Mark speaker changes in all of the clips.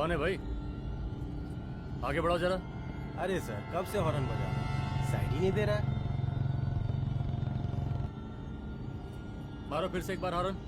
Speaker 1: कौन है भाई? आगे बढ़ाओ जरा।
Speaker 2: अरे सर, कब से हॉर्न बजा रहा हूं? साइड ही नहीं दे रहा है।
Speaker 1: मारो फिर से एक बार हॉर्न।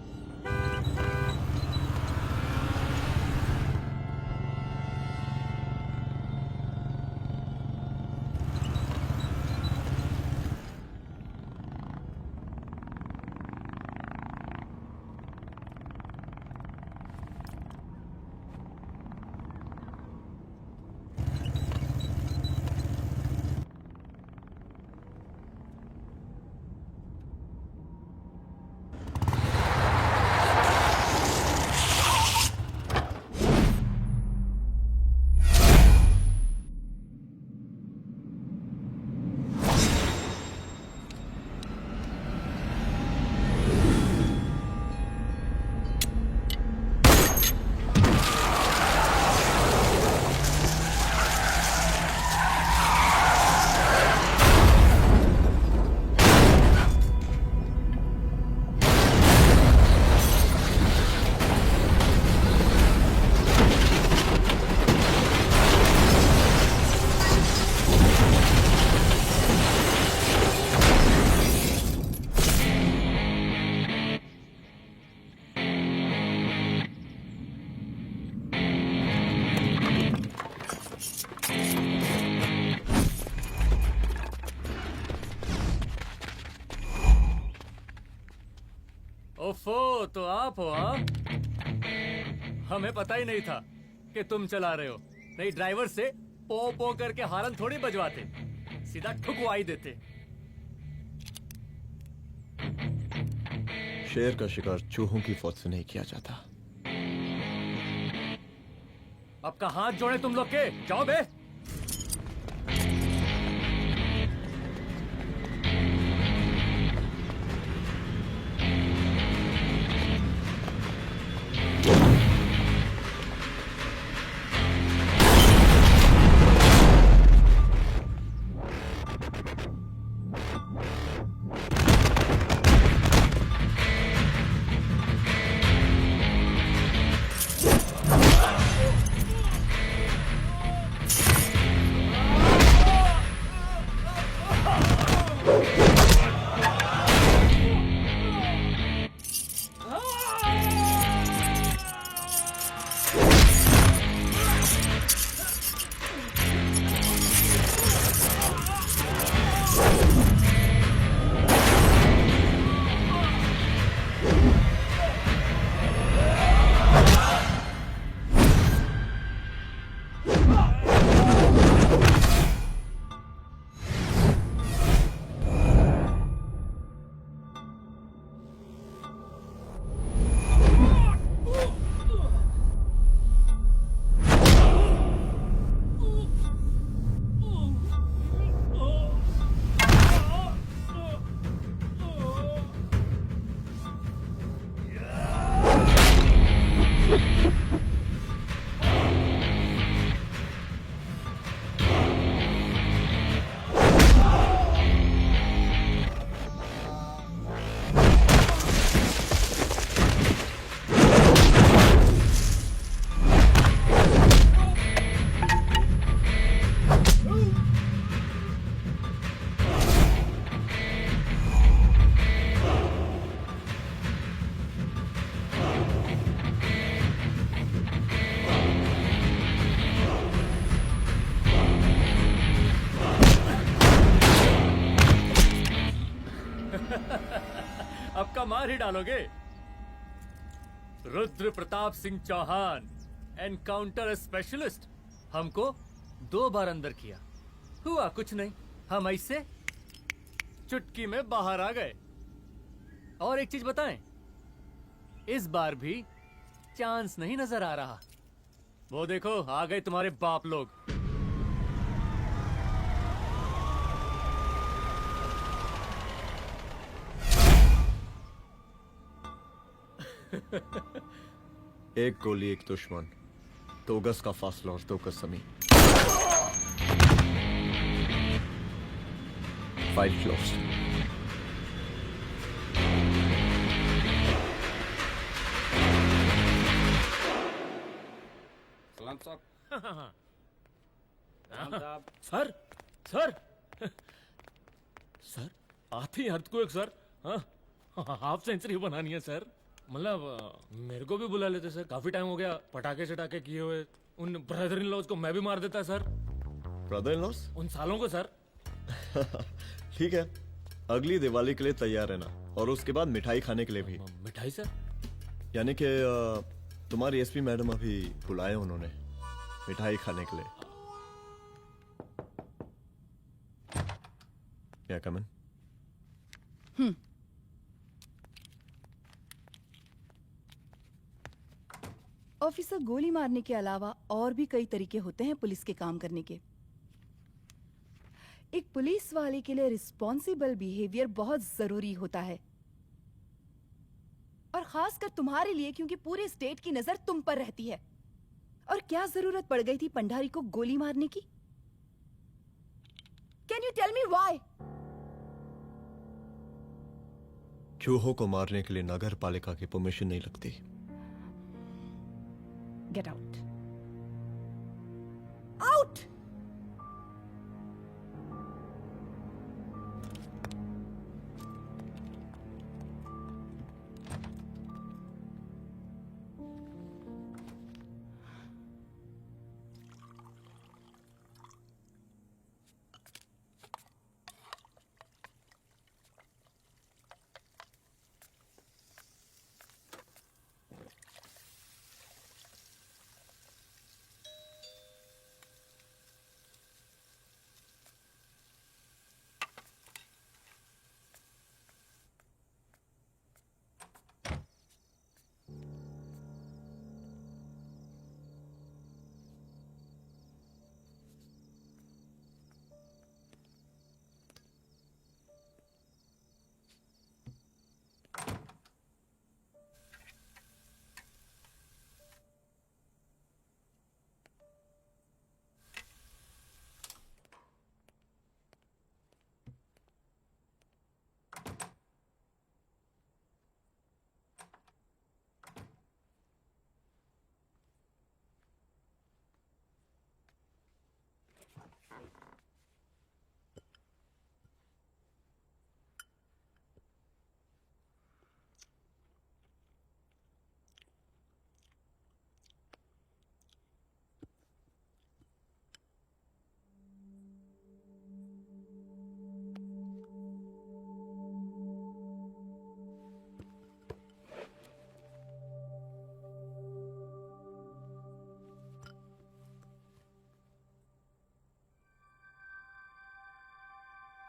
Speaker 1: ओफो, तो आप हो? हाँ, हमें पता ही नहीं था कि तुम चला रहे हो। नहीं, ड्राइवर से पो पो करके हॉर्न थोड़ी बजवाते, सीधा ठुकवा ही देते।
Speaker 3: शेर का शिकार चूहों की फौज से नहीं किया जाता।
Speaker 1: अब का हाथ जोड़े तुम लोग के, जाओ बे। अब का मार ही डालोगे? Rudra Pratap Singh Chauhan, encounter specialist. हमको 2 बार अंदर किया, हुआ कुछ नहीं। हम ऐसे चुटकी में बाहर आ गए। और एक चीज बताएं, इस बार भी चांस नहीं नजर आ रहा। वो देखो, आ गए तुम्हारे बाप लोग।
Speaker 3: एक गोली एक दुश्मन, 2 गज का फासला और 2 गज जमीन। File close.
Speaker 4: Lanza
Speaker 2: साहब
Speaker 4: सर सर सर आते ही अर्थक्वेक सर। हाँ, हाफ सेंचुरी बनानी है सर। मतलब मेरे को भी बुला लेते सर, काफी टाइम हो गया पटाखे चटाखे किए हुए। उन ब्रदर इन लॉज को मैं भी मार देता सर,
Speaker 3: ब्रदर इन लॉस?
Speaker 4: उन सालों को सर।
Speaker 3: ठीक है, अगली दिवाली के लिए तैयार रहना, और उसके बाद मिठाई खाने के लिए भी।
Speaker 4: मिठाई सर?
Speaker 3: यानी कि तुम्हारी एसपी मैडम अभी बुलाए उन्होंने मिठाई खाने के लिए। क्या कमन?
Speaker 5: ऑफिसर, गोली मारने के अलावा और भी कई तरीके होते हैं पुलिस के काम करने के। एक पुलिस वाले के लिए रिस्पॉन्सिबल बिहेवियर बहुत जरूरी होता है, और खासकर तुम्हारे लिए, क्योंकि पूरे स्टेट की नजर तुम पर रहती है। और क्या जरूरत पड़ गई थी पंडारी को गोली मारने की? Can you tell me why?
Speaker 3: चूहों को मारने के लिए नगर पालिका की परमिशन नहीं लगती।
Speaker 5: Get out, out!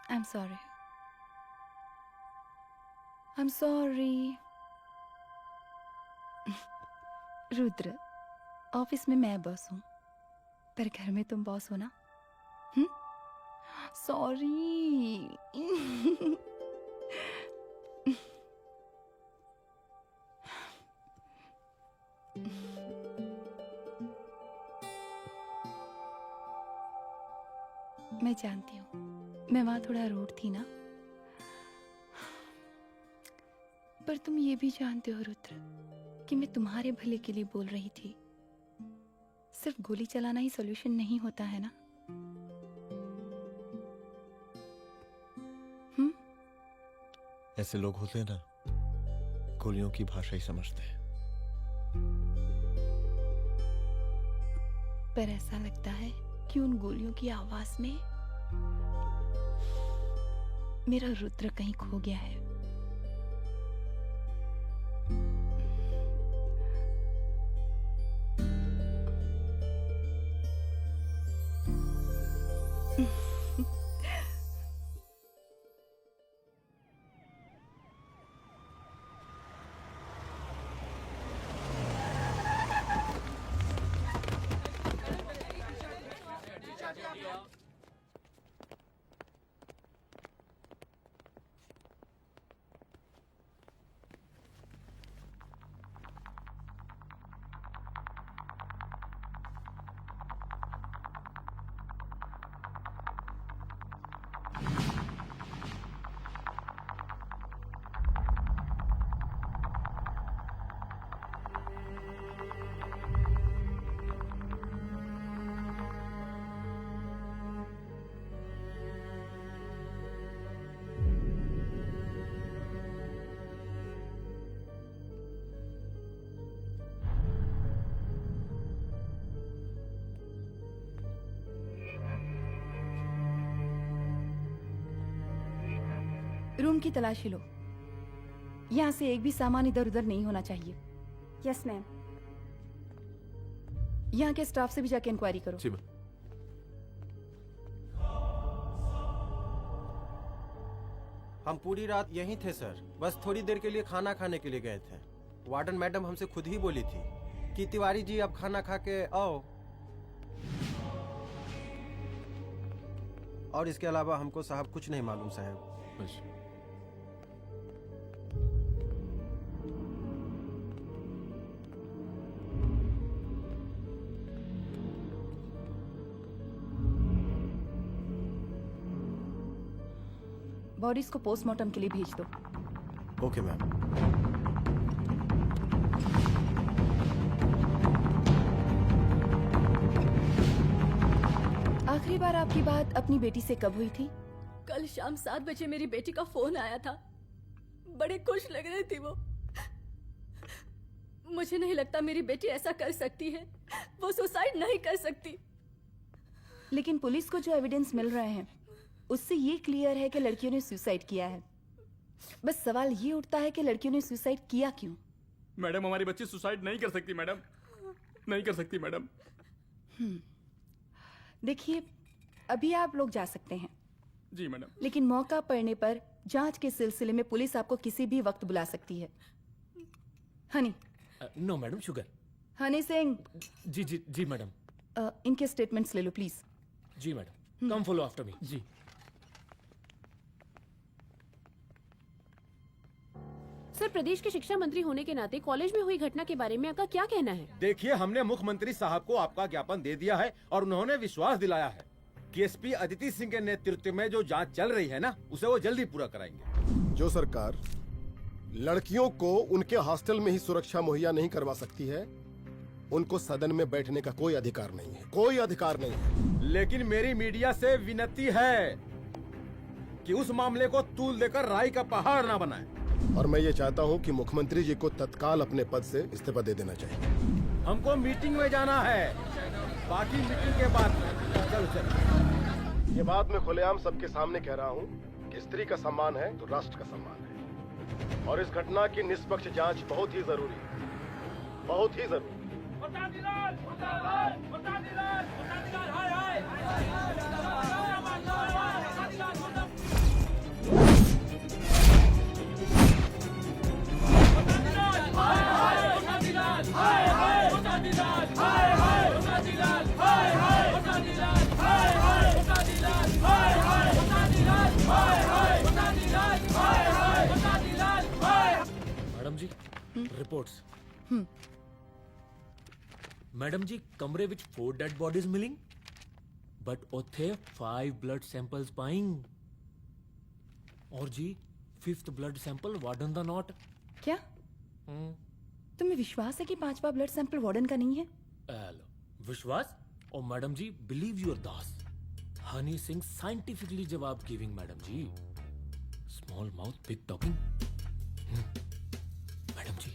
Speaker 5: I'm sorry. I'm sorry. Rudra, office में मैं बॉस हूँ, पर घर में तुम बॉस हो ना? सॉरी। मैं जानती हूँ, मैं वहां थोड़ा रूड थी ना, पर तुम ये भी जानते हो रुद्र कि मैं तुम्हारे भले के लिए बोल रही थी। सिर्फ गोली चलाना ही सॉल्यूशन नहीं होता है ना।
Speaker 3: ऐसे लोग होते हैं ना, गोलियों की भाषा ही समझते हैं।
Speaker 5: पर ऐसा लगता है कि उन गोलियों की आवाज में मेरा रुद्र कहीं खो गया है। रूम की तलाशी लो। यहाँ से एक भी सामान इधर उधर नहीं होना चाहिए।
Speaker 6: Yes ma'am.
Speaker 5: यहाँ के स्टाफ से भी जाके इंक्वायरी करो।
Speaker 7: जी मैम।
Speaker 2: हम पूरी रात यहीं थे सर, बस थोड़ी देर के लिए खाना खाने के लिए गए थे। वार्डन मैडम हमसे खुद ही बोली थी कि तिवारी जी आप खाना खा के आओ, और इसके अलावा हमको साहब कुछ नहीं मालूम साहब।
Speaker 7: बस।
Speaker 5: बॉडीज को पोस्टमार्टम के लिए भेज दो।
Speaker 2: Okay ma'am.
Speaker 5: आखिरी बार आपकी बात अपनी बेटी से कब हुई थी?
Speaker 6: कल शाम 7 बजे मेरी बेटी का फोन आया था। बड़े खुश लग रही थी वो। मुझे नहीं लगता मेरी बेटी ऐसा कर सकती है। वो सुसाइड नहीं कर सकती।
Speaker 5: लेकिन पुलिस को जो एविडेंस मिल रहे हैं उससे ये क्लियर है कि लड़कियों ने सुसाइड किया है। बस सवाल ये उठता है कि लड़कियों ने सुसाइड किया क्यों?
Speaker 8: मैडम हमारी बच्ची सुसाइड नहीं कर सकती मैडम, नहीं कर सकती मैडम।
Speaker 5: देखिए, अभी आप लोग जा सकते हैं,
Speaker 8: जी मैडम।
Speaker 5: लेकिन मौका पड़ने पर जांच के सिलसिले में पुलिस आपको किसी भी वक्त बुला सकती है। Honey.
Speaker 4: No madam, sugar.
Speaker 5: Honey Singh.
Speaker 4: जी जी जी मैडम।
Speaker 5: इनके स्टेटमेंट्स ले लो प्लीज।
Speaker 4: जी madam, come follow after me.
Speaker 8: जी।
Speaker 6: सर, प्रदेश के शिक्षा मंत्री होने के नाते कॉलेज में हुई घटना के बारे में आपका क्या कहना है?
Speaker 9: देखिए, हमने मुख्यमंत्री साहब को आपका ज्ञापन दे दिया है और उन्होंने विश्वास दिलाया है कि एसपी अदिति सिंह के नेतृत्व में जो जांच चल रही है ना, उसे वो जल्दी पूरा कराएंगे।
Speaker 10: जो सरकार लड़कियों को उनके हॉस्टल में ही सुरक्षा मुहैया नहीं करवा सकती है, उनको सदन में बैठने का कोई अधिकार नहीं है, कोई अधिकार नहीं है।
Speaker 9: लेकिन मेरी मीडिया से विनती है कि उस मामले को तूल देकर राई का पहाड़ ना बनाए।
Speaker 10: और मैं ये चाहता हूँ कि मुख्यमंत्री जी को तत्काल अपने पद से इस्तीफा दे देना चाहिए।
Speaker 9: हमको मीटिंग में जाना है, बाकी मीटिंग के बाद। चलो चलो।
Speaker 10: ये बात मैं खुलेआम सबके सामने कह रहा हूँ कि स्त्री का सम्मान है तो राष्ट्र का सम्मान है, और इस घटना की निष्पक्ष जांच बहुत ही जरूरी है, बहुत ही जरूरी।
Speaker 4: मैडम जी, रिपोर्ट्स। मैडम जी, कमरे विच 4 डेड बॉडीज मिलिंग, बट उथे 5 ब्लड सैंपल्स पाइंग। और जी 5th ब्लड सैंपल वार्डन दा नॉट।
Speaker 5: क्या तुम्हें विश्वास है कि 5वां ब्लड सैंपल वार्डन का नहीं है?
Speaker 4: विश्वास? और मैडम जी, बिलीव योर दास। हनी सिंह साइंटिफिकली जवाब गिविंग मैडम जी। Small mouth big talking. Madam जी,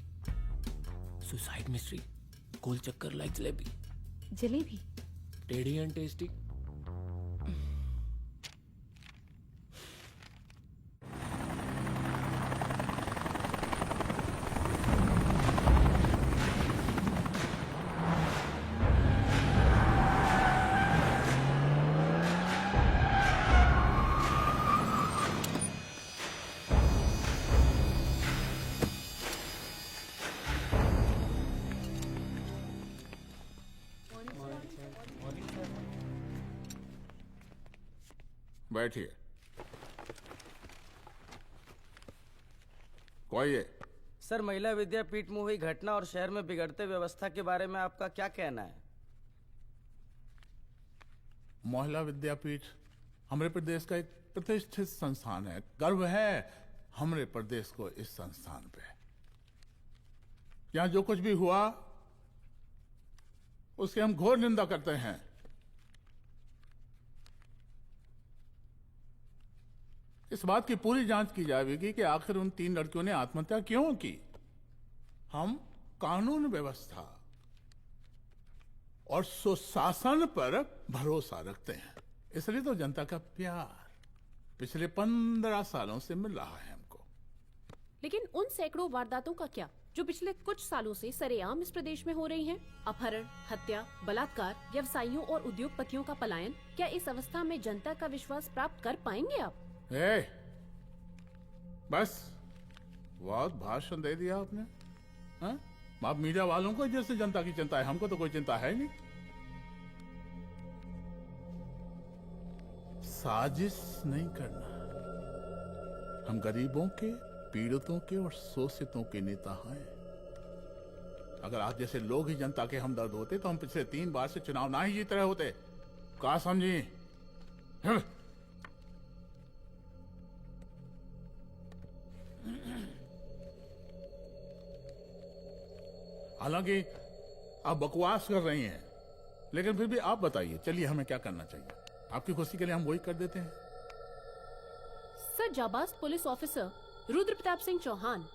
Speaker 4: सुसाइड मिस्ट्री, गोल चक्कर लाइक जलेबी।
Speaker 5: जलेबी
Speaker 4: टेढ़ी एंड टेस्टी।
Speaker 7: बैठिए। कोई है?
Speaker 11: सर, महिला विद्यापीठ में हुई घटना और शहर में बिगड़ते व्यवस्था के बारे में आपका क्या कहना है?
Speaker 12: महिला विद्यापीठ हमारे प्रदेश का एक प्रतिष्ठित संस्थान है। गर्व है हमारे प्रदेश को इस संस्थान पे। यहाँ जो कुछ भी हुआ उसकी हम घोर निंदा करते हैं। इस बात की पूरी जांच की जाएगी कि आखिर उन 3 लड़कियों ने आत्महत्या क्यों की। हम कानून व्यवस्था और सुशासन पर भरोसा रखते हैं, इसलिए तो जनता का प्यार पिछले 15 सालों से मिल रहा है हमको।
Speaker 6: लेकिन उन सैकड़ों वारदातों का क्या जो पिछले कुछ सालों से सरेआम इस प्रदेश में हो रही हैं? अपहरण, हत्या, बलात्कार, व्यवसायियों और उद्योगपतियों का पलायन। क्या इस अवस्था में जनता का विश्वास प्राप्त कर पाएंगे आप?
Speaker 12: बस बहुत भाषण दे दिया आपने। हाँ? आप मीडिया वालों को जैसे जनता की चिंता है, हमको तो कोई चिंता है नहीं। साजिश नहीं करना। हम गरीबों के, पीड़ितों के और शोषितों के नेता हैं। अगर आप जैसे लोग ही जनता के हमदर्द होते तो हम पिछले 3 बार से चुनाव ना ही जीत रहे होते। क्या समझी? हालांकि आप बकवास कर रही हैं, लेकिन फिर भी आप बताइए, चलिए हमें क्या करना चाहिए? आपकी खुशी के लिए हम वही कर देते हैं।
Speaker 6: सर, जाबाज पुलिस ऑफिसर रुद्र प्रताप सिंह चौहान,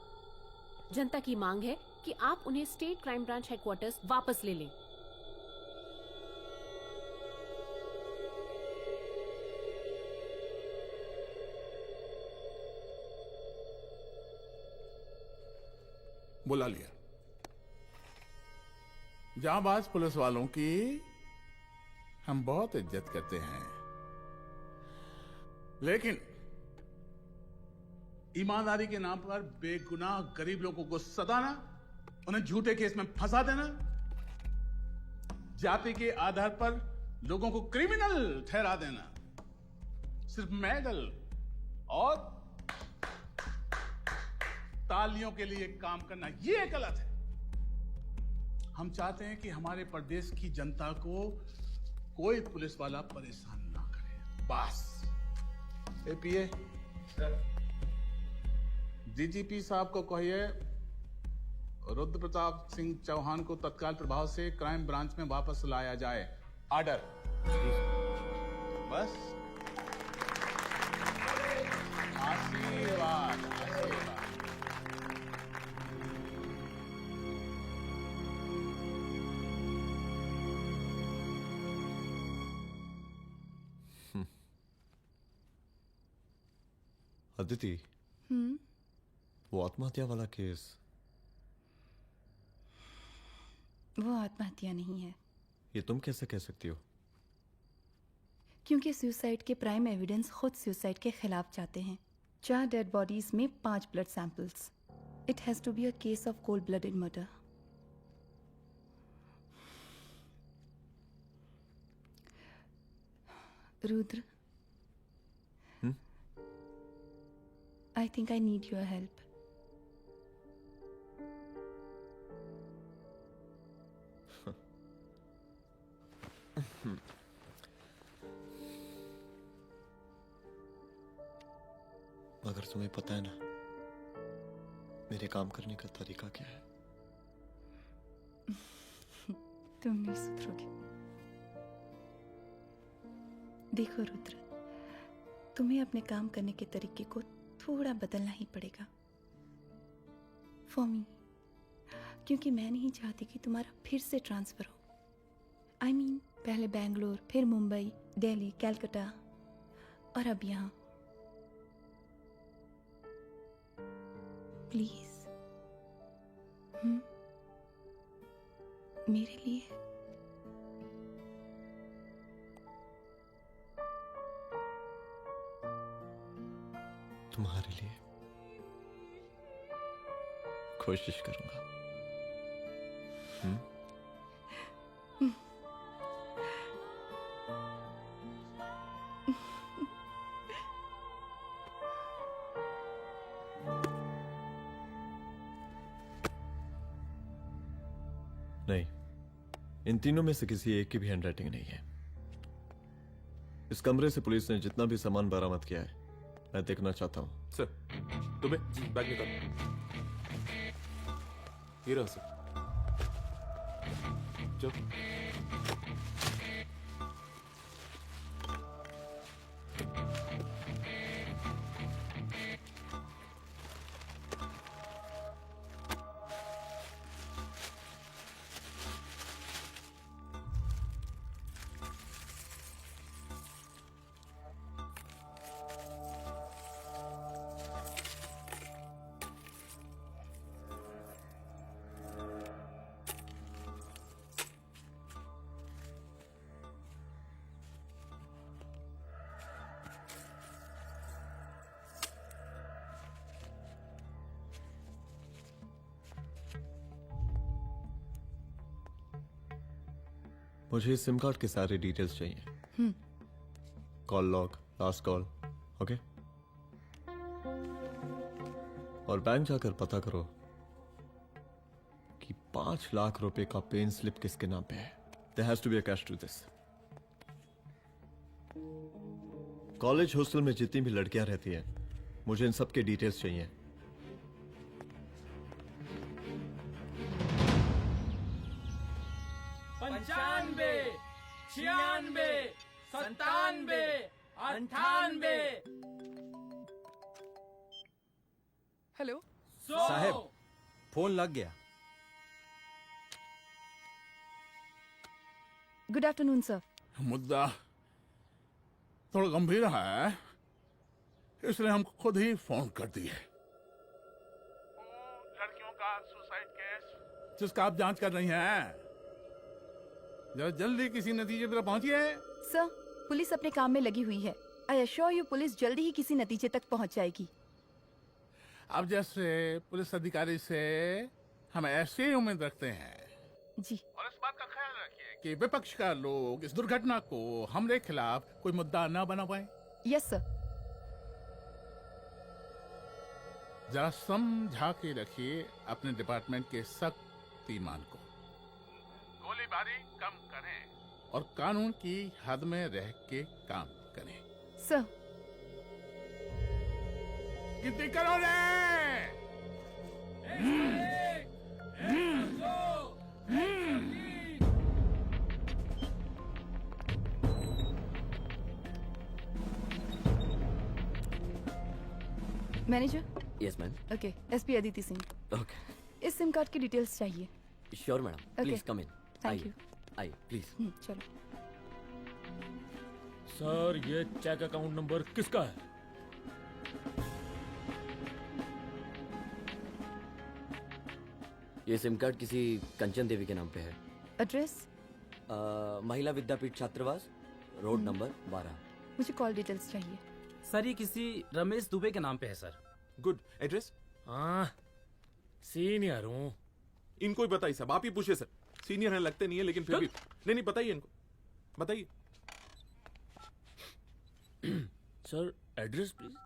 Speaker 6: जनता की मांग है कि आप उन्हें स्टेट क्राइम ब्रांच हेडक्वार्टर्स वापस ले लें।
Speaker 12: बुला लिया। जाबाज पुलिस वालों की हम बहुत इज्जत करते हैं, लेकिन ईमानदारी के नाम पर बेगुनाह गरीब लोगों को सताना, उन्हें झूठे केस में फंसा देना, जाति के आधार पर लोगों को क्रिमिनल ठहरा देना, सिर्फ मेडल और तालियों के लिए काम करना, ये गलत है। हम चाहते हैं कि हमारे प्रदेश की जनता को कोई पुलिस वाला परेशान ना करे, बस। एपीए सर, डीजीपी साहब को कहिए रुद्र प्रताप सिंह चौहान को तत्काल प्रभाव से क्राइम ब्रांच में वापस लाया जाए। ऑर्डर। बस। आशीर्वाद, आशीर्वाद।
Speaker 3: अदिति, वो आत्महत्या वाला केस,
Speaker 5: वो आत्महत्या नहीं है।
Speaker 3: ये तुम कैसे कह सकती हो?
Speaker 5: क्योंकि सुसाइड के प्राइम एविडेंस खुद सुसाइड के खिलाफ जाते हैं। 4 डेड बॉडीज में 5 blood samples. It has to be a case of cold blooded murder. Rudra, I think I need your help.
Speaker 3: मगर तुम्हें पता है ना मेरे काम करने का तरीका क्या है?
Speaker 5: तुम नहीं सुधरोगे। देखो रुद्र, तुम्हें अपने काम करने के तरीके को थोड़ा बदलना ही पड़ेगा फॉर मी, क्योंकि मैं नहीं चाहती कि तुम्हारा फिर से ट्रांसफर हो। आई मीन, पहले बेंगलोर, फिर मुंबई, दिल्ली, कलकत्ता और अब यहाँ। प्लीज मेरे लिए।
Speaker 3: तुम्हारे लिए कोशिश करूंगा। नहीं, इन तीनों में से किसी एक की भी हैंडराइटिंग नहीं है। इस कमरे से पुलिस ने जितना भी सामान बरामद किया है, मैं देखना चाहता हूं।
Speaker 8: सर, तुम्हें बैग निकाल। ये रहा सर। चलो।
Speaker 3: मुझे इस सिम कार्ड के सारे डिटेल्स चाहिए। Call log, last call, okay. और बैंक जाकर पता करो कि 5 लाख रुपए का पेन स्लिप किसके नाम पे है। There has to be a cash to this. College hostel में जितनी भी लड़कियां रहती हैं, मुझे इन सब के डिटेल्स चाहिए।
Speaker 11: पंचानवे, 96, 97, 98।
Speaker 7: हेलो
Speaker 2: साहब, फोन लग गया।
Speaker 5: Good afternoon sir.
Speaker 12: मुद्दा थोड़ा गंभीर है, इसलिए हम खुद ही फोन कर दिए। लड़कियों का सुसाइड केस जिसका आप जांच कर रही हैं, जरा जल्दी किसी नतीजे पर पहुंचिए।
Speaker 5: सर, पुलिस अपने काम में लगी हुई है। आई अश्योर यू पुलिस जल्दी ही किसी नतीजे तक पहुंच जाएगी।
Speaker 12: अब जैसे पुलिस अधिकारी से हम ऐसे ही उम्मीद रखते हैं
Speaker 5: जी।
Speaker 12: और इस बात का ख्याल रखिए कि विपक्ष का लोग इस दुर्घटना को हमरे खिलाफ कोई मुद्दा ना बना पाए।
Speaker 5: Yes sir.
Speaker 12: जरा समझा के रखिए अपने डिपार्टमेंट के सख्त ईमान को। गोलीबारी कम करें और कानून की हद में रह के काम करें।
Speaker 5: सर।
Speaker 12: कितनी करो रे?
Speaker 5: Manager.
Speaker 13: Yes ma'am.
Speaker 5: Okay, SP Aditi Singh.
Speaker 13: Okay,
Speaker 5: इस सिम कार्ड की डिटेल्स चाहिए।
Speaker 13: Sure madam, please come in.
Speaker 5: Thank you.
Speaker 13: आइए प्लीज।
Speaker 5: चलो।
Speaker 4: सर, ये चेक अकाउंट नंबर किसका है?
Speaker 13: ये सिम कार्ड किसी कंचन देवी के नाम पे है।
Speaker 5: एड्रेस?
Speaker 13: महिला विद्यापीठ छात्रावास, रोड नंबर 12।
Speaker 5: मुझे कॉल डिटेल्स चाहिए।
Speaker 11: सर, ये किसी रमेश दुबे के नाम पे है सर।
Speaker 8: गुड। एड्रेस?
Speaker 4: हाँ, सीनियर हूँ।
Speaker 8: इनको ही बताइए साहब, आप ही पूछिए सर। सीनियर है लगते नहीं है, लेकिन फिर भी नहीं बताइए इनको, बताइए।
Speaker 4: Sir, address please.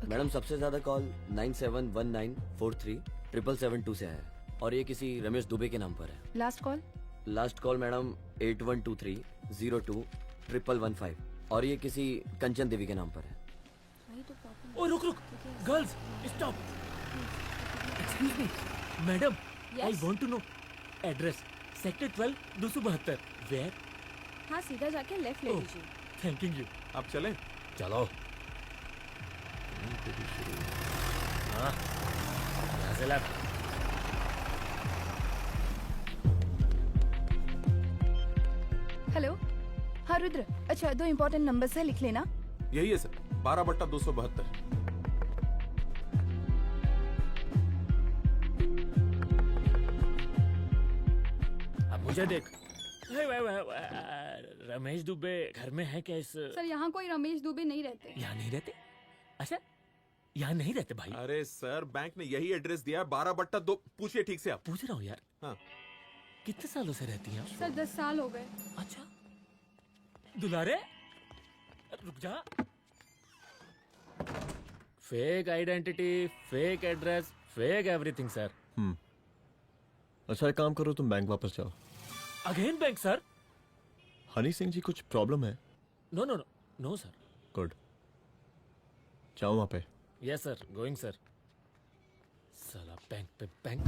Speaker 13: मैडम, सबसे ज्यादा कॉल 9719437772 से है और ये किसी रमेश दुबे के नाम पर है।
Speaker 5: Last call?
Speaker 13: Last call madam 8123021115 और ये किसी कंचन देवी के नाम पर है।
Speaker 4: ओ रुक, girls stop. Excuse me madam, I want to know address. Sector 12 272। Where?
Speaker 14: हाँ, सीधा जाके लेफ्ट ले लीजिए।
Speaker 4: Thank you.
Speaker 8: आप चलें?
Speaker 4: चलो। हाँ, यहाँ से लेफ्ट।
Speaker 5: हेलो। हाँ रुद्र, अच्छा 2 इम्पोर्टेंट नंबर्स है, लिख लेना।
Speaker 8: यही है सर, 12/272।
Speaker 4: अब मुझे देख। रमेश दुबे घर में है क्या? इस
Speaker 14: सर, यहाँ कोई रमेश दुबे नहीं रहते।
Speaker 4: यहाँ नहीं रहते? अच्छा, यहाँ नहीं रहते भाई।
Speaker 8: अरे सर, बैंक ने यही एड्रेस दिया है, 12/2। पूछिए ठीक से आप।
Speaker 4: पूछ रहा हूँ यार।
Speaker 8: हाँ।
Speaker 13: कितने सालों से रहती हैं आप?
Speaker 14: सर 10 साल हो गए।
Speaker 13: अच्छा।
Speaker 4: दुलारे रुक जा। Fake identity, fake address, fake everything sir.
Speaker 3: अच्छा एक काम करो, तुम बैंक वापस जाओ।
Speaker 4: Again bank sir?
Speaker 3: Honey Singh ji कुछ प्रॉब्लम है?
Speaker 4: No no no no sir.
Speaker 3: Good, जाओ वहां पे।
Speaker 4: Yes sir, going sir. साला बैंक पे bank.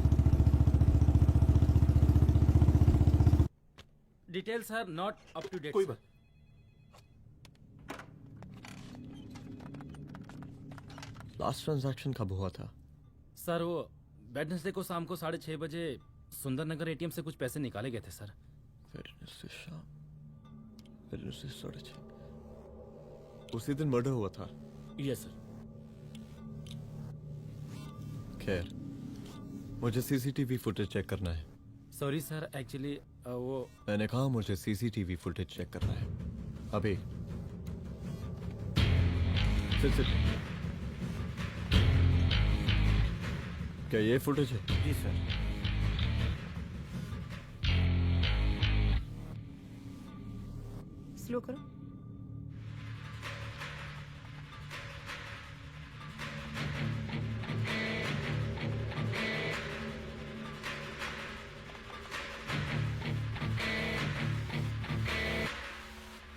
Speaker 11: Details are not up to date.
Speaker 8: कोई बात।
Speaker 3: लास्ट ट्रांजैक्शन कब हुआ था?
Speaker 11: सर, वो वेडनेसडे को शाम को 6:30 बजे सुंदरनगर एटीएम से कुछ पैसे निकाले गए थे सर।
Speaker 3: वेडनेसडे शाम, वेडनेसडे 6:30। उसी दिन मर्डर हुआ था?
Speaker 4: Yes sir.
Speaker 3: खैर, मुझे सीसीटीवी फुटेज चेक करना है।
Speaker 11: सॉरी सर, एक्चुअली वो
Speaker 3: मैंने कहा मुझे सीसीटीवी फुटेज चेक करना है अभी। सिट। क्या ये फुटेज है?
Speaker 2: जी सर।
Speaker 5: स्लो करो।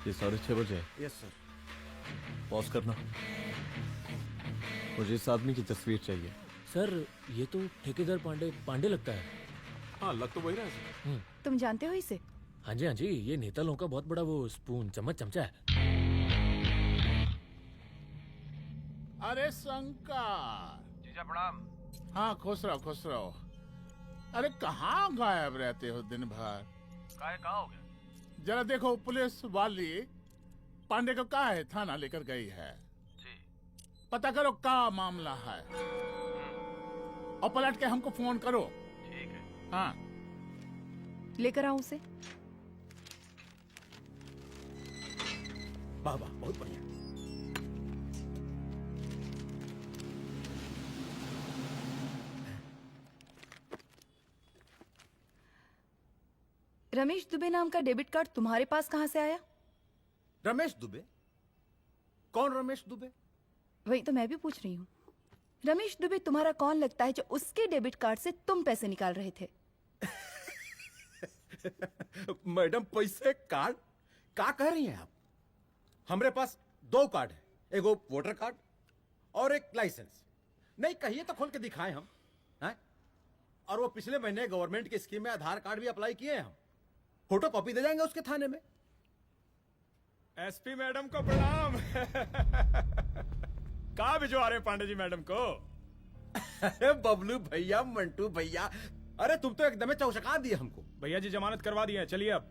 Speaker 3: ये 6:30 बजे है।
Speaker 2: Yes sir.
Speaker 3: पॉज करना। मुझे इस आदमी की तस्वीर चाहिए।
Speaker 4: सर ये तो ठेकेदार पांडे लगता है।
Speaker 8: हाँ लग तो वही रहा है सर।
Speaker 5: तुम जानते हो इसे?
Speaker 4: हाँ जी, ये नेता लोगों का बहुत बड़ा वो स्पून चमचा है।
Speaker 12: अरे शंकर।
Speaker 9: जीजा प्रणाम।
Speaker 12: हाँ खुश रहो। अरे कहाँ गायब रहते हो दिन भर?
Speaker 9: कहाँ हो गया?
Speaker 12: जरा देखो पुलिस वाली पांडे को कहा है थाना लेकर गई है।
Speaker 9: जी।
Speaker 12: पता करो क्या मामला है और पलट के हमको फोन करो।
Speaker 9: ठीक है।
Speaker 12: हाँ
Speaker 5: लेकर आओ उसे।
Speaker 9: वाह बहुत बढ़िया।
Speaker 5: रमेश दुबे नाम का डेबिट कार्ड तुम्हारे पास कहां से आया?
Speaker 9: रमेश दुबे? कौन रमेश दुबे?
Speaker 5: वही तो मैं भी पूछ रही हूँ। रमेश दुबे तुम्हारा कौन लगता है जो उसके डेबिट कार्ड से तुम पैसे निकाल रहे थे?
Speaker 9: मैडम पैसे कार्ड क्या कह रही हैं आप? हमारे पास 2 कार्ड है, एक वोटर कार्ड और एक लाइसेंस। नहीं कहिए तो खोल के दिखाएं हम हैं? और वो पिछले महीने गवर्नमेंट की स्कीम में आधार कार्ड भी अप्लाई किए हैं हम। फोटो कॉपी दे जाएंगे उसके थाने में।
Speaker 15: एसपी मैडम को प्रणाम। कहाँ भिजवा रहे पांडे जी मैडम को?
Speaker 9: अरे बबलू भैया, मंटू भैया, अरे तुम तो एकदम चौसका दिए हमको।
Speaker 15: भैया जी जमानत करवा दिए हैं, चलिए अब।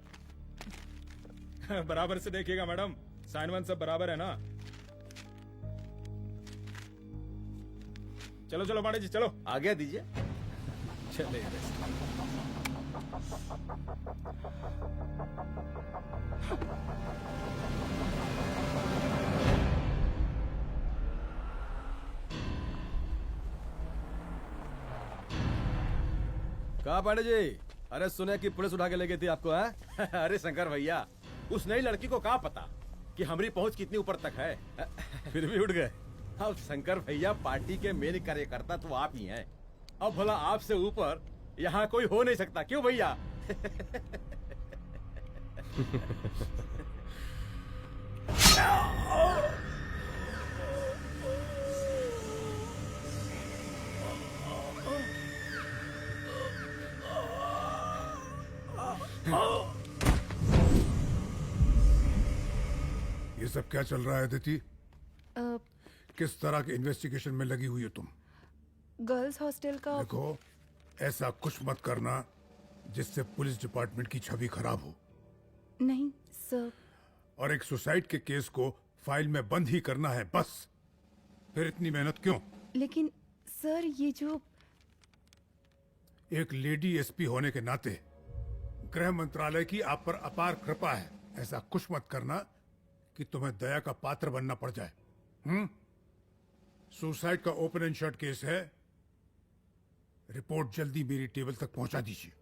Speaker 15: बराबर से देखिएगा मैडम, साइन वाइन सब बराबर है ना? चलो चलो पांडे जी चलो।
Speaker 9: आगे दीजिए।
Speaker 15: चले
Speaker 9: कहा पांडे जी? अरे सुने कि पुलिस उठा के ले गई थी आपको है? अरे शंकर भैया, उस नई लड़की को कहा पता कि हमारी पहुंच कितनी ऊपर तक है। फिर भी उठ गए। अब शंकर भैया पार्टी के मेन कार्यकर्ता तो आप ही हैं। अब भला आपसे ऊपर यहाँ कोई हो नहीं सकता, क्यों भैया?
Speaker 16: ये सब क्या चल रहा है अदिति? किस तरह के इन्वेस्टिगेशन में लगी हुई हो तुम?
Speaker 5: गर्ल्स हॉस्टल का।
Speaker 16: देखो, ऐसा कुछ मत करना जिससे पुलिस डिपार्टमेंट की छवि खराब हो।
Speaker 5: नहीं सर।
Speaker 16: और एक सुसाइड के केस को फाइल में बंद ही करना है बस। फिर इतनी मेहनत क्यों?
Speaker 5: लेकिन सर ये जो
Speaker 16: एक लेडी एसपी होने के नाते गृह मंत्रालय की आप पर अपार कृपा है। ऐसा कुछ मत करना कि तुम्हें दया का पात्र बनना पड़ जाए। सुसाइड का ओपन एंड शट केस है। रिपोर्ट जल्दी मेरी टेबल तक पहुंचा दीजिए।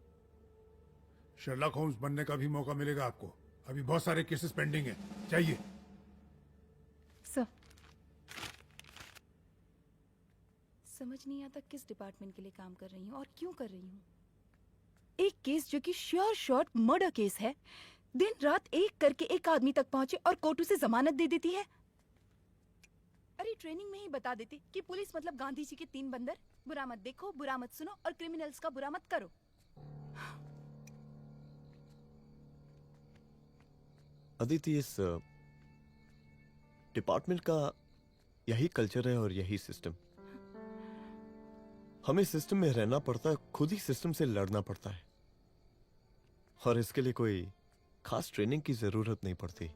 Speaker 16: शर्लॉक होम्स बनने का भी मौका मिलेगा आपको। अभी बहुत सारे केसेस पेंडिंग हैं। चाहिए
Speaker 5: सर। समझ नहीं आता किस डिपार्टमेंट के लिए काम कर रही हूँ और क्यों कर रही हूँ। एक केस जो कि श्योर शॉट मर्डर केस है, दिन रात एक करके एक आदमी तक पहुंचे और कोर्ट उसे जमानत दे देती है। अरे ट्रेनिंग में ही बता देती कि पुलिस मतलब गांधी जी के 3 बंदर। बुरा मत देखो, बुरा मत सुनो और क्रिमिनल्स का बुरा मत करो।
Speaker 3: अदिति, इस डिपार्टमेंट का यही कल्चर है और यही सिस्टम। हमें सिस्टम में रहना पड़ता है, खुद ही सिस्टम से लड़ना पड़ता है। और इसके लिए कोई खास ट्रेनिंग की जरूरत नहीं पड़ती।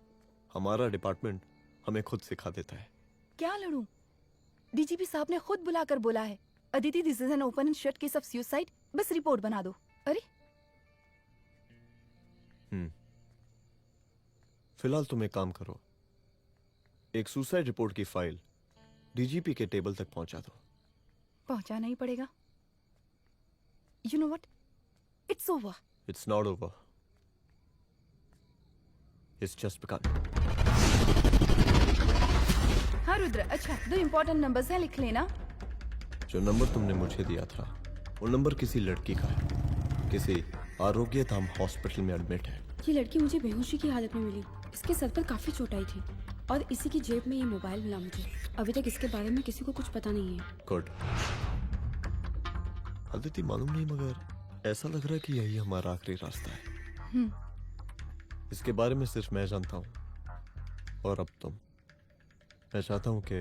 Speaker 3: हमारा डिपार्टमेंट हमें खुद सिखा देता है।
Speaker 5: क्या लड़ूं? डीजीपी साहब ने खुद बुलाकर बोला है, Aditi this is an open and shut case of suicide, बस रिपोर्ट बना दो। अरे
Speaker 3: फिलहाल तुम एक काम करो, एक सुसाइड रिपोर्ट की फाइल डीजीपी के टेबल तक पहुंचा दो।
Speaker 5: पहुंचाना ही पड़ेगा। You know what, it's over.
Speaker 3: It's not over. It's just begun.
Speaker 5: हाँ रुद्र, अच्छा 2 इम्पोर्टेंट नंबर्स हैं, लिख लेना।
Speaker 3: जो नंबर तुमने मुझे दिया था वो नंबर किसी लड़की का है, किसी आरोग्य धाम हॉस्पिटल में एडमिट है।
Speaker 17: ये लड़की मुझे बेहोशी की हालत में मिली। इसके सर पर काफी चोट आई थी और इसी की जेब में ये मोबाइल मिला मुझे। अभी तक इसके बारे में किसी को कुछ पता नहीं है।
Speaker 3: गुड। अदिति मालूम नहीं, मगर ऐसा लग रहा है कि यही हमारा आखिरी रास्ता है। इसके बारे में सिर्फ मैं जानता हूँ और अब तुम। मैं चाहता हूँ कि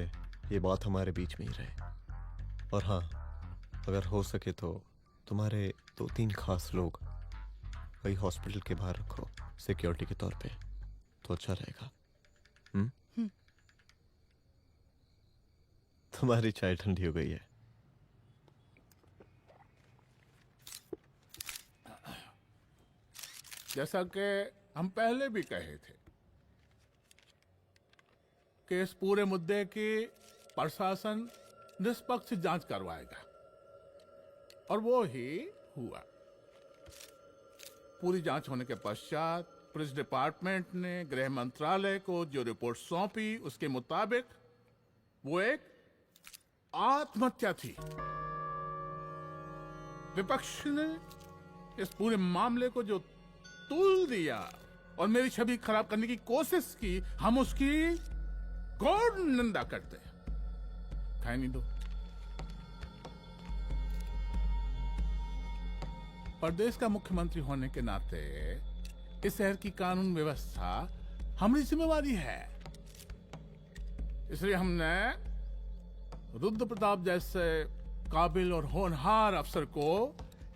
Speaker 3: ये बात हमारे बीच में ही रहे। और हाँ, अगर हो सके तो तुम्हारे 2-3 खास लोग वही हॉस्पिटल के बाहर रखो सिक्योरिटी के तौर पे, तो अच्छा रहेगा। तुम्हारी चाय ठंडी हो गई है।
Speaker 12: जैसा कि हम पहले भी कहे थे कि इस पूरे मुद्दे की प्रशासन निष्पक्ष जांच करवाएगा, और वो ही हुआ। पूरी जांच होने के पश्चात पुलिस डिपार्टमेंट ने गृह मंत्रालय को जो रिपोर्ट सौंपी उसके मुताबिक वो एक आत्महत्या थी। विपक्ष ने इस पूरे मामले को जो तूल दिया और मेरी छवि खराब करने की कोशिश की, हम उसकी घोर निंदा करते हैं। खाए नहीं दो। प्रदेश का मुख्यमंत्री होने के नाते इस शहर की कानून व्यवस्था हमारी जिम्मेवारी है। इसलिए हमने रुद्र प्रताप जैसे काबिल और होनहार अफसर को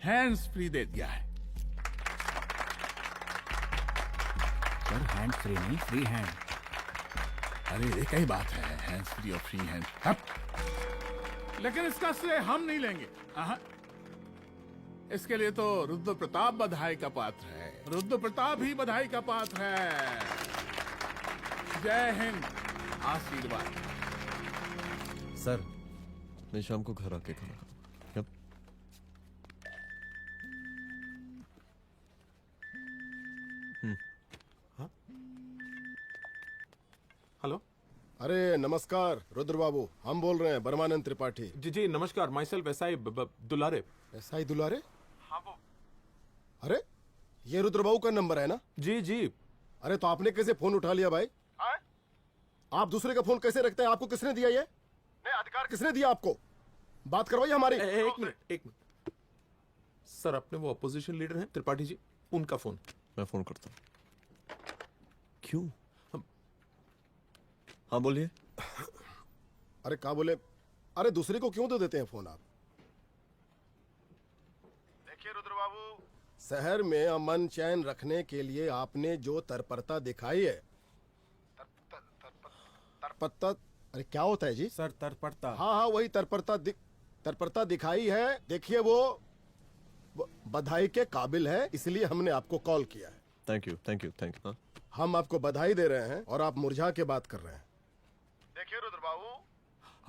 Speaker 12: हैंड्स फ्री दे दिया है।
Speaker 9: सर हैंड फ्री नहीं, फ्री हैंड।
Speaker 12: अरे एक ही बात है, हैंड्स फ्री और फ्री हैंड। लेकिन इसका श्रेय हम नहीं लेंगे। इसके लिए तो रुद्र प्रताप बधाई का पात्र है। रुद्र प्रताप ही बधाई का पात्र है। जय हिंद। आशीर्वाद।
Speaker 3: सर, मैं शाम को घर आके खाना खाऊंगा।
Speaker 8: हेलो।
Speaker 10: अरे नमस्कार रुद्र बाबू, हम बोल रहे हैं परमानंद त्रिपाठी।
Speaker 8: जी जी नमस्कार, my self SI Dulare.
Speaker 10: SI दुलारे? हाँ वो। अरे ये रुद्र बाबू का नंबर है ना?
Speaker 8: जी जी।
Speaker 10: अरे तो आपने कैसे फोन उठा लिया भाई? आप दूसरे का फोन कैसे रखते हैं? आपको किसने दिया ये? नहीं, अधिकार किसने दिया आपको? बात करवाइए हमारी।
Speaker 8: एक मिनट। सर अपने वो अपोजिशन लीडर हैं त्रिपाठी जी, उनका फोन।
Speaker 3: मैं फोन करता हूँ। क्यों? हाँ बोलिए।
Speaker 10: अरे क्या बोले? अरे दूसरे को क्यों दे देते हैं फोन आप? देखिए रुद्र बाबू, शहर में अमन चैन रखने के लिए आपने जो तत्परता दिखाई है। तत्परता? अरे क्या होता है जी?
Speaker 2: सर तत्परता।
Speaker 10: हाँ वही तत्परता दिखाई है। देखिए वो बधाई के काबिल है, इसलिए हमने आपको कॉल किया है।
Speaker 3: Thank you.
Speaker 10: हम आपको बधाई दे रहे हैं और आप मुरझा के बात कर रहे हैं। देखिए रुद्र बाबू,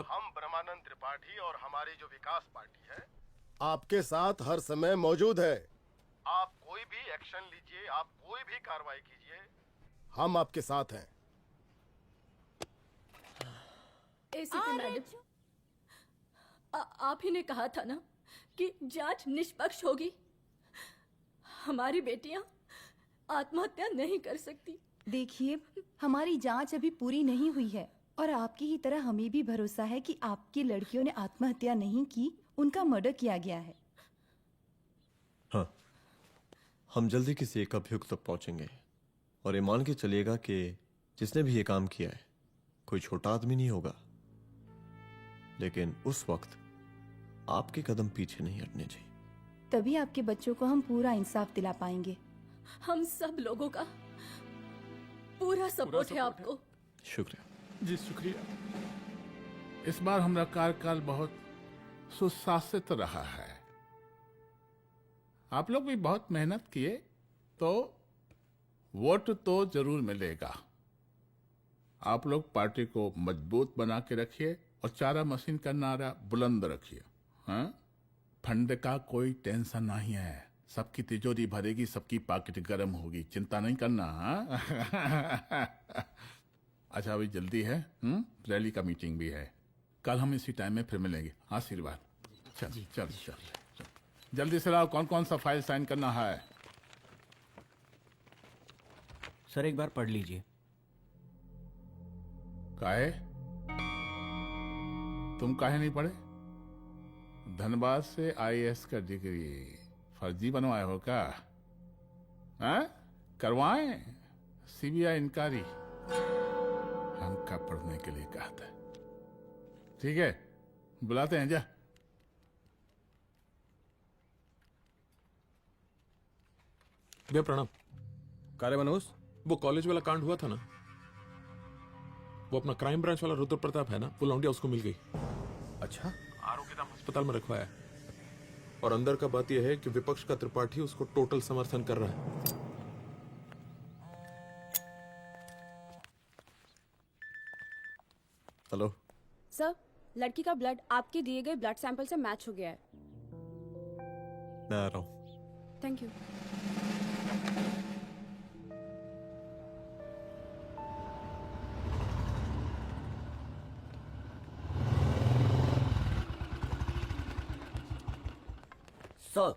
Speaker 10: हम ब्रह्मानंद त्रिपाठी और हमारी जो विकास पार्टी है आपके साथ हर समय मौजूद है। आप कोई भी एक्शन लीजिए, आप कोई भी कार्रवाई कीजिए, हम आपके साथ हैं।
Speaker 18: मैडम, आप ही ने कहा था ना कि जांच निष्पक्ष होगी। हमारी बेटियां आत्महत्या नहीं कर सकती।
Speaker 5: देखिए, हमारी जांच अभी पूरी नहीं हुई है और आपकी ही तरह हमें भी भरोसा है कि आपकी लड़कियों ने आत्महत्या नहीं की, उनका मर्डर किया गया है।
Speaker 3: हाँ, हम जल्दी किसी एक अभियुक्त तक पहुंचेंगे और ये मान के चलिएगा कि जिसने भी ये काम किया है कोई छोटा आदमी नहीं होगा। लेकिन उस वक्त आपके कदम पीछे नहीं हटने चाहिए।
Speaker 5: तभी आपके बच्चों को हम पूरा इंसाफ दिला पाएंगे।
Speaker 18: हम सब लोगों का पूरा सपोर्ट है आपको।
Speaker 3: शुक्रिया
Speaker 12: जी, शुक्रिया। इस बार हमारा कार्यकाल बहुत सुशासित रहा है। आप लोग भी बहुत मेहनत किए तो वोट तो जरूर मिलेगा। आप लोग पार्टी को मजबूत बना के रखिए और चारा मशीन का नारा बुलंद रखिए। हाँ, फंड का कोई टेंशन नहीं है, सबकी तिजोरी भरेगी, सबकी पॉकेट गर्म होगी, चिंता नहीं करना। हाँ? अच्छा अभी जल्दी है, रैली का मीटिंग भी है, कल हम इसी टाइम में फिर मिलेंगे। आशीर्वाद। चल चल चल जल्दी से लाओ, कौन कौन सा फाइल साइन करना है?
Speaker 11: सर एक बार पढ़ लीजिए।
Speaker 12: काहे? तुम काहे नहीं पढ़े? धनबाद से आईएएस का डिग्री फर्जी बनवाए हो क्या? हाँ? करवाएं सीबीआई इंक्वायरी। हमका पढ़ने के लिए कहा था। ठीक है, बुलाते हैं। जा
Speaker 8: भैया प्रणाम।
Speaker 9: कार्य मनोज,
Speaker 8: वो कॉलेज वाला कांड हुआ था ना, वो अपना क्राइम ब्रांच वाला रुद्र प्रताप है ना, वो लौंडिया उसको मिल गई।
Speaker 9: अच्छा?
Speaker 8: आरोग्यधाम अस्पताल में रखवाया है। और अंदर का बात यह है कि विपक्ष का त्रिपाठी उसको टोटल समर्थन कर रहा है।
Speaker 3: हेलो
Speaker 17: सर, लड़की का ब्लड आपके दिए गए ब्लड सैंपल से मैच हो गया है।
Speaker 3: मैं आ रहा हूँ।
Speaker 17: Thank you.
Speaker 13: सर,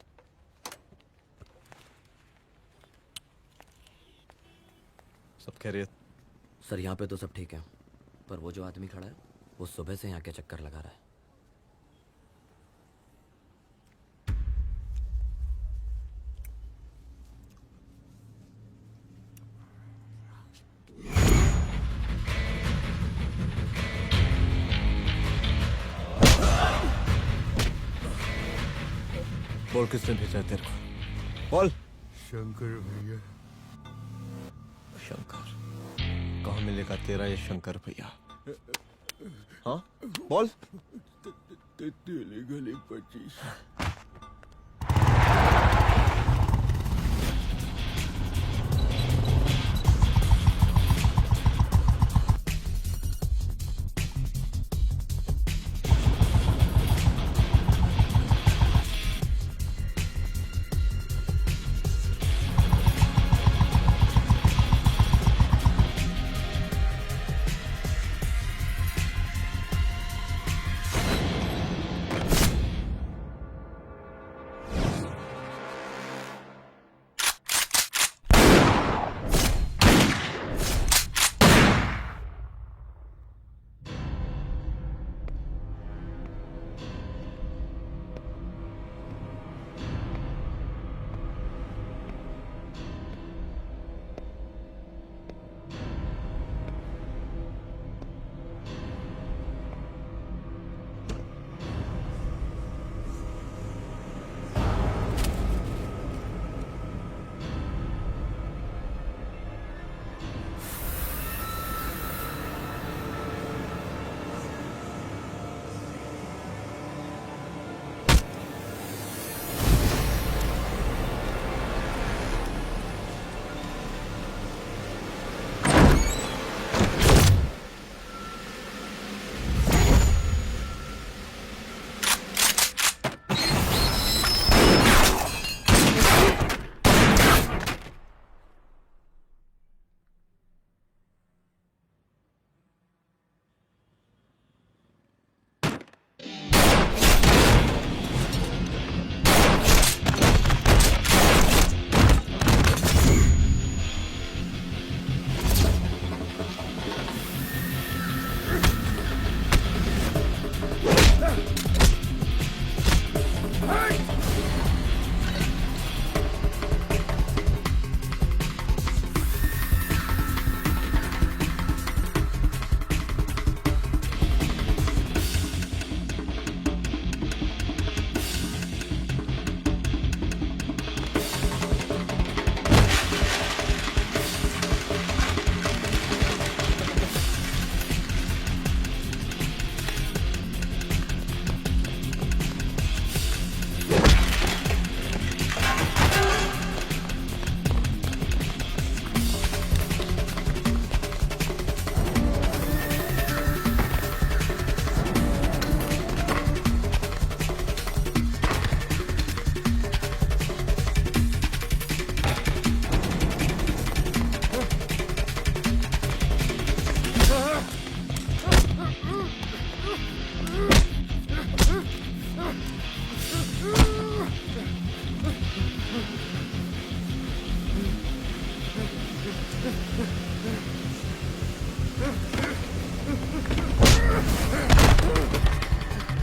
Speaker 3: सब खैरियत?
Speaker 13: सर यहाँ पे तो सब ठीक है, पर वो जो आदमी खड़ा है वो सुबह से यहाँ के चक्कर लगा रहा है।
Speaker 3: बोल किसने भेजा है तेरे को? बोल।
Speaker 16: शंकर भैया।
Speaker 3: शंकर? कहाँ मिलेगा तेरा ये शंकर भैया? हाँ बोल।
Speaker 16: गली 25।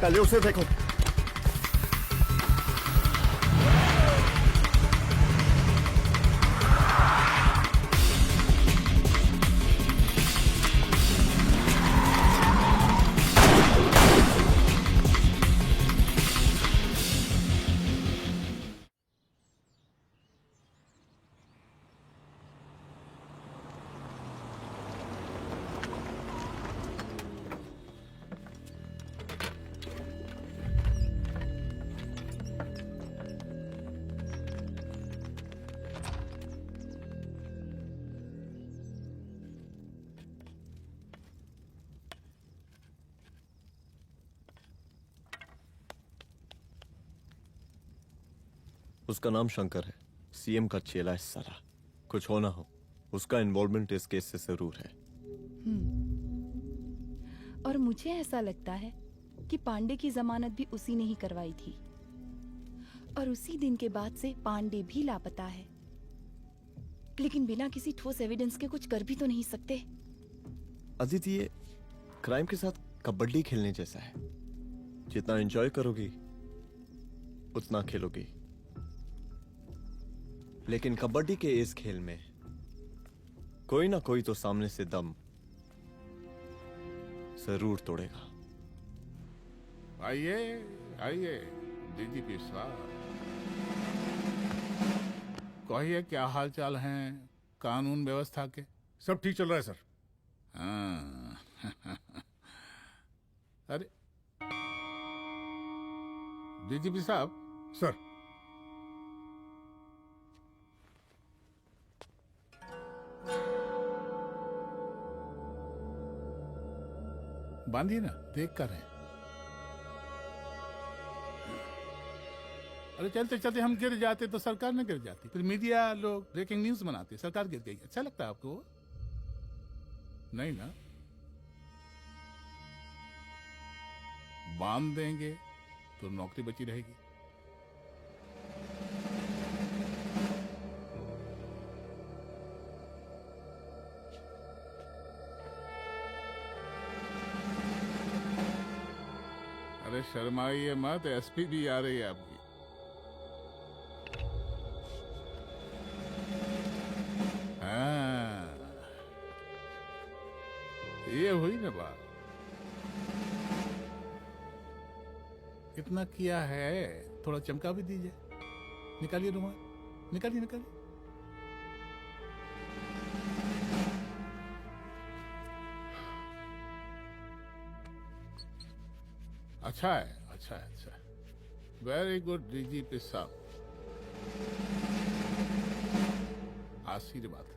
Speaker 10: पहले उसे देखो।
Speaker 3: उसका नाम शंकर है, सीएम का चेला है साला। कुछ हो ना हो, उसका इन्वॉल्वमेंट इस केस से जरूर है।
Speaker 5: और मुझे ऐसा लगता है कि पांडे की जमानत भी उसी ने ही करवाई थी, और उसी दिन के बाद से पांडे भी लापता है। लेकिन बिना किसी ठोस एविडेंस के कुछ कर भी तो नहीं सकते।
Speaker 3: अदिति, ये क्राइम के साथ कबड्डी खेलने जैसा है। जितना एंजॉय करोगी उतना खेलोगी, लेकिन कबड्डी के इस खेल में कोई ना कोई तो सामने से दम जरूर तोड़ेगा।
Speaker 12: आइए आइए डीजीपी साहब, कहिए क्या हाल चाल हैं कानून व्यवस्था के?
Speaker 16: सब ठीक चल रहा है सर।
Speaker 12: हाँ। अरे डीजीपी साहब।
Speaker 16: सर।
Speaker 12: बांधिए ना, देख कर हैं। अरे चलते चलते हम गिर जाते तो सरकार न गिर जाती, फिर मीडिया लोग ब्रेकिंग न्यूज बनाते, सरकार गिर गई। अच्छा लगता है आपको? नहीं ना? बांध देंगे तो नौकरी बची रहेगी। अरे शर्माइए मत, एसपी भी आ रही है आपकी। हाँ, ये हुई ना बात। इतना किया है, थोड़ा चमका भी दीजिए। निकालिए रुमाल, निकालिए निकालिए। अच्छा है, अच्छा है, अच्छा है। वेरी गुड डीजीपी साहब, आशीर्वाद।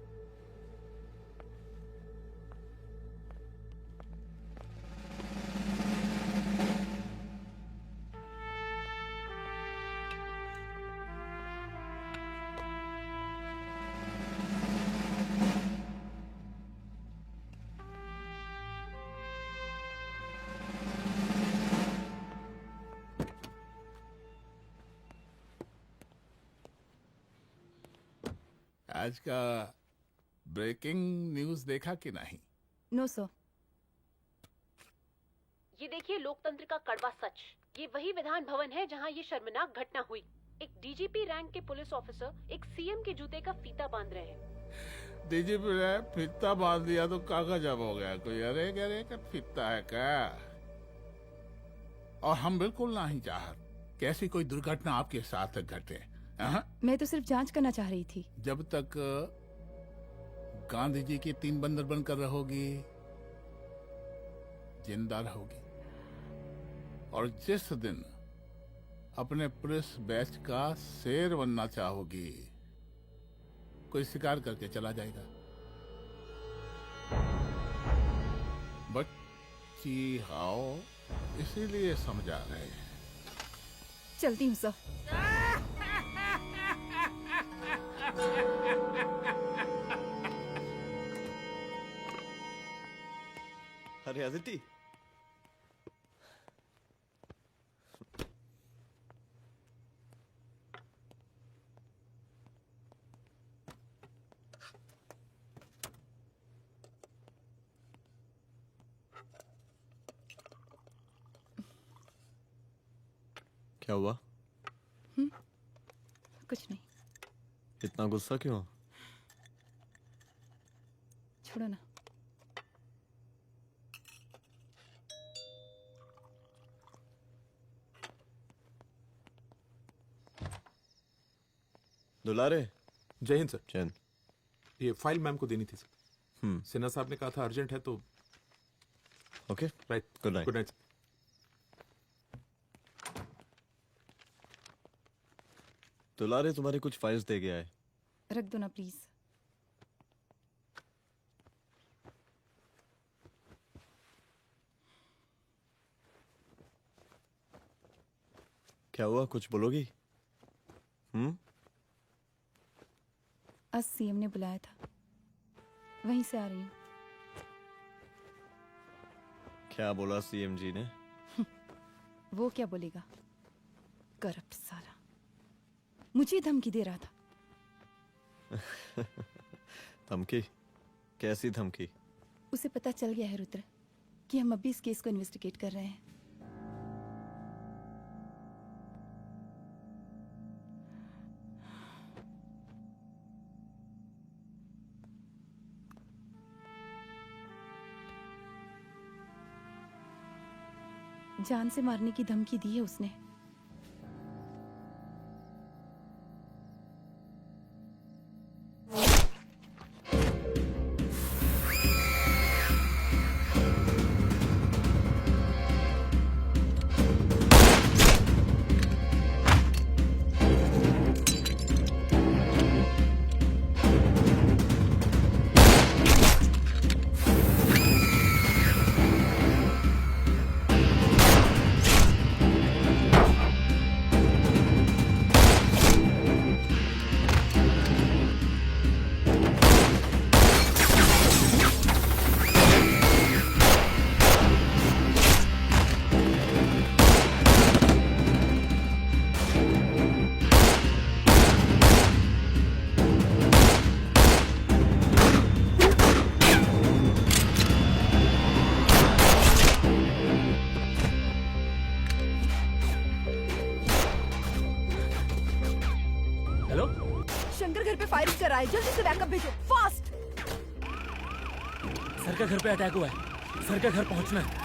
Speaker 12: आज का ब्रेकिंग न्यूज देखा कि नहीं?
Speaker 5: No sir.
Speaker 6: ये देखिए लोकतंत्र का कड़वा सच। ये वही विधान भवन है जहां ये शर्मनाक घटना हुई। एक डीजीपी रैंक के पुलिस ऑफिसर एक सीएम के जूते का फीता बांध रहे हैं।
Speaker 12: डीजीपी ने फीता बांध दिया तो कागज अब हो गया कोई? अरे अरे का फीता है क्या? और हम बिल्कुल नहीं चाहते कि ऐसी कोई दुर्घटना आपके साथ घटे।
Speaker 5: मैं तो सिर्फ जांच करना चाह रही थी।
Speaker 12: जब तक गांधी जी की 3 बंदर बनकर रहोगी, जिंदा रहोगी। और जिस दिन अपने पुलिस बैच का शेर बनना चाहोगी, कोई शिकार करके चला जाएगा। बच्ची हाओ, इसीलिए समझा रहे हैं।
Speaker 5: चलती हूँ सर।
Speaker 3: अरे अदिति, क्या हुआ?
Speaker 5: कुछ नहीं।
Speaker 3: इतना गुस्सा क्यों?
Speaker 5: छोड़ो ना।
Speaker 3: दुलारे।
Speaker 8: जय हिंद सर।
Speaker 3: जय हिंद।
Speaker 8: ये फाइल मैम को देनी थी सर। सिन्हा साहब ने कहा था अर्जेंट है तो।
Speaker 3: Okay
Speaker 8: right.
Speaker 3: Good night.
Speaker 8: Good night.
Speaker 3: दुलारे तुम्हारे कुछ फाइल्स दे गया है।
Speaker 5: रख दो ना प्लीज।
Speaker 3: क्या हुआ, कुछ बोलोगी?
Speaker 5: आज सीएम ने बुलाया था, वहीं से आ रही हूँ।
Speaker 3: क्या बोला सीएम जी ने?
Speaker 5: वो क्या बोलेगा, करप्ट साला, मुझे धमकी दे रहा था।
Speaker 3: धमकी? कैसी धमकी?
Speaker 5: उसे पता चल गया है रुद्र कि हम अभी इस केस को इन्वेस्टिगेट कर रहे हैं। जान से मारने की धमकी दी है उसने।
Speaker 18: जल्दी से बैकअप भेजो, फास्ट।
Speaker 4: सर का घर पे अटैक हुआ है, सर का घर पहुंचना है।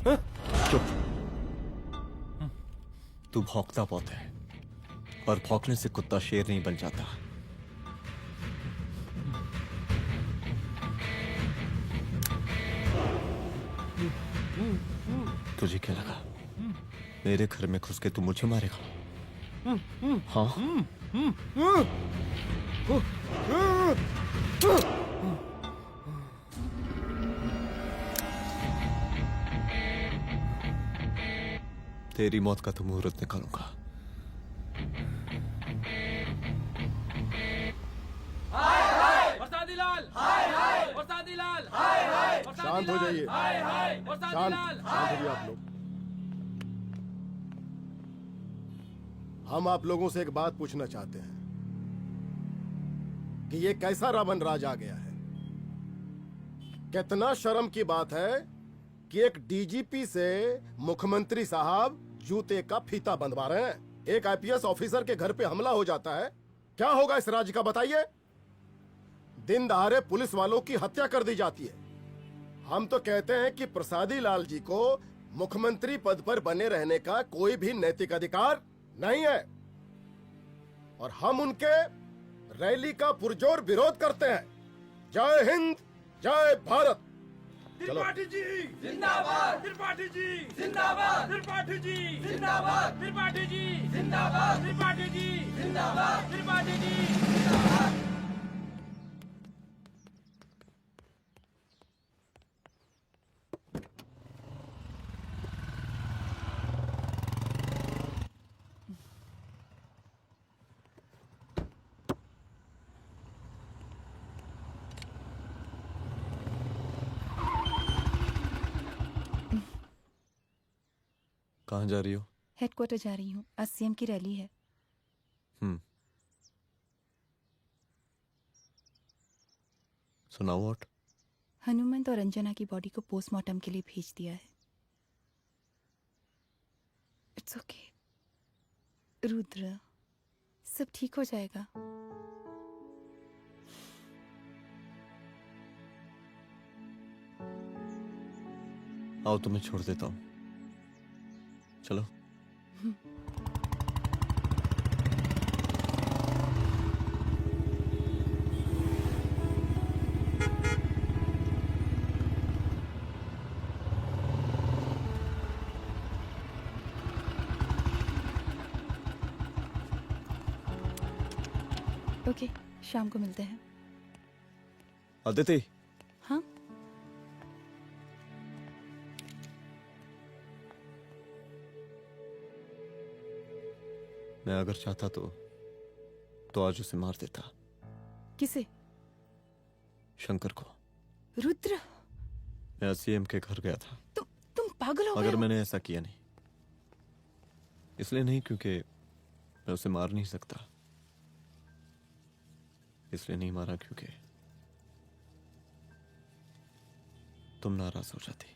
Speaker 3: चुप। तू भौंकता बहुत है, और भौंकने से कुत्ता शेर नहीं बन जाता। तुझे क्या लगा मेरे घर में घुस के तू मुझे मारेगा? हाँ? तेरी मौत का तो मुहूर्त निकालूंगा।
Speaker 10: शांत हो जाइए। शांत हो जाइए आप लोग। हम आप लोगों से एक बात पूछना चाहते हैं कि ये कैसा रावण राज आ गया है। कितना शर्म की बात है कि एक डीजीपी से मुख्यमंत्री साहब जूते का फीता बंधवा रहे हैं। एक आईपीएस ऑफिसर के घर पे हमला हो जाता है, क्या होगा इस राज्य का बताइए? दिन दहाड़े पुलिस वालों की हत्या कर दी जाती है। हम तो कहते हैं कि प्रसादी लाल जी को मुख्यमंत्री पद पर बने रहने का कोई भी नैतिक अधिकार नहीं है, और हम उनके रैली का पुरजोर विरोध करते हैं। जय हिंद, जय भारत। चलो।
Speaker 19: त्रिपाठी जी जिंदाबाद, त्रिपाठी जी जिंदाबाद, त्रिपाठी जी जिंदाबाद, त्रिपाठी जी जिंदाबाद, त्रिपाठी जी जिंदाबाद, त्रिपाठी जी जिंदाबाद।
Speaker 3: कहाँ जा रही हो?
Speaker 5: हेडक्वार्टर जा रही हूँ, आज सीएम की रैली है।
Speaker 3: सुनाओ व्हाट?
Speaker 5: हनुमंत और अंजना की बॉडी को पोस्टमार्टम के लिए भेज दिया है। इट्स ओके रुद्र, सब ठीक हो जाएगा।
Speaker 3: आओ तुम्हें छोड़ देता हूँ, चलो।
Speaker 5: ओके, शाम को मिलते हैं।
Speaker 3: अदिति।
Speaker 5: हाँ?
Speaker 3: मैं अगर चाहता तो आज उसे मार देता।
Speaker 5: किसे?
Speaker 3: शंकर को।
Speaker 5: रुद्र,
Speaker 3: मैं सीएम के घर गया था।
Speaker 5: तुम पागल हो गए
Speaker 3: मगर
Speaker 5: हो?
Speaker 3: मैंने ऐसा किया नहीं। इसलिए नहीं क्योंकि मैं उसे मार नहीं सकता, इसलिए नहीं मारा क्योंकि तुम नाराज हो जाती।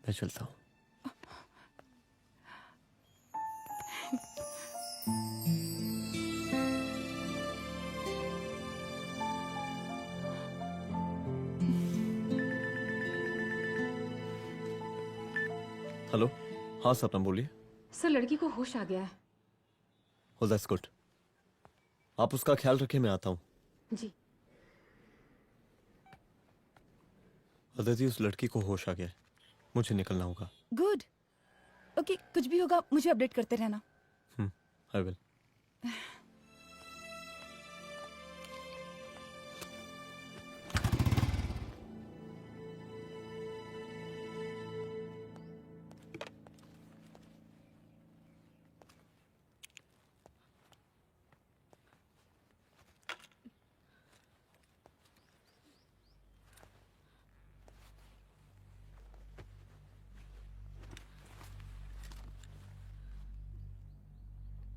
Speaker 3: मैं चलता हूं। हेलो, हाँ सपना बोलिए।
Speaker 17: सर, लड़की को होश आ गया है।
Speaker 3: Oh, that's good. आप उसका ख्याल रखिए, मैं आता हूँ।
Speaker 17: जी।
Speaker 3: अदिति, उस लड़की को होश आ गया है, मुझे निकलना होगा।
Speaker 5: गुड। ओके, कुछ भी होगा मुझे अपडेट करते रहना।
Speaker 3: I will.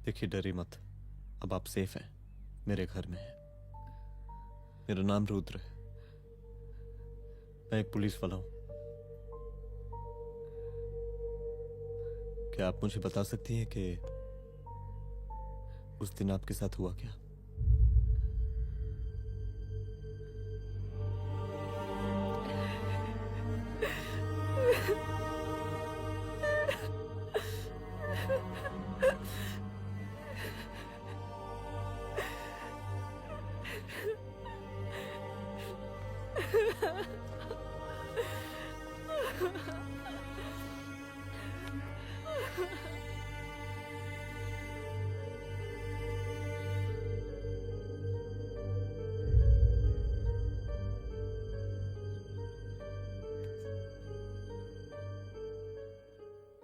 Speaker 3: देखिए, डरी मत, अब आप सेफ हैं, मेरे घर में हैं। मेरा नाम रुद्र है, मैं एक पुलिस वाला हूं। क्या आप मुझे बता सकती हैं कि उस दिन आपके साथ हुआ क्या?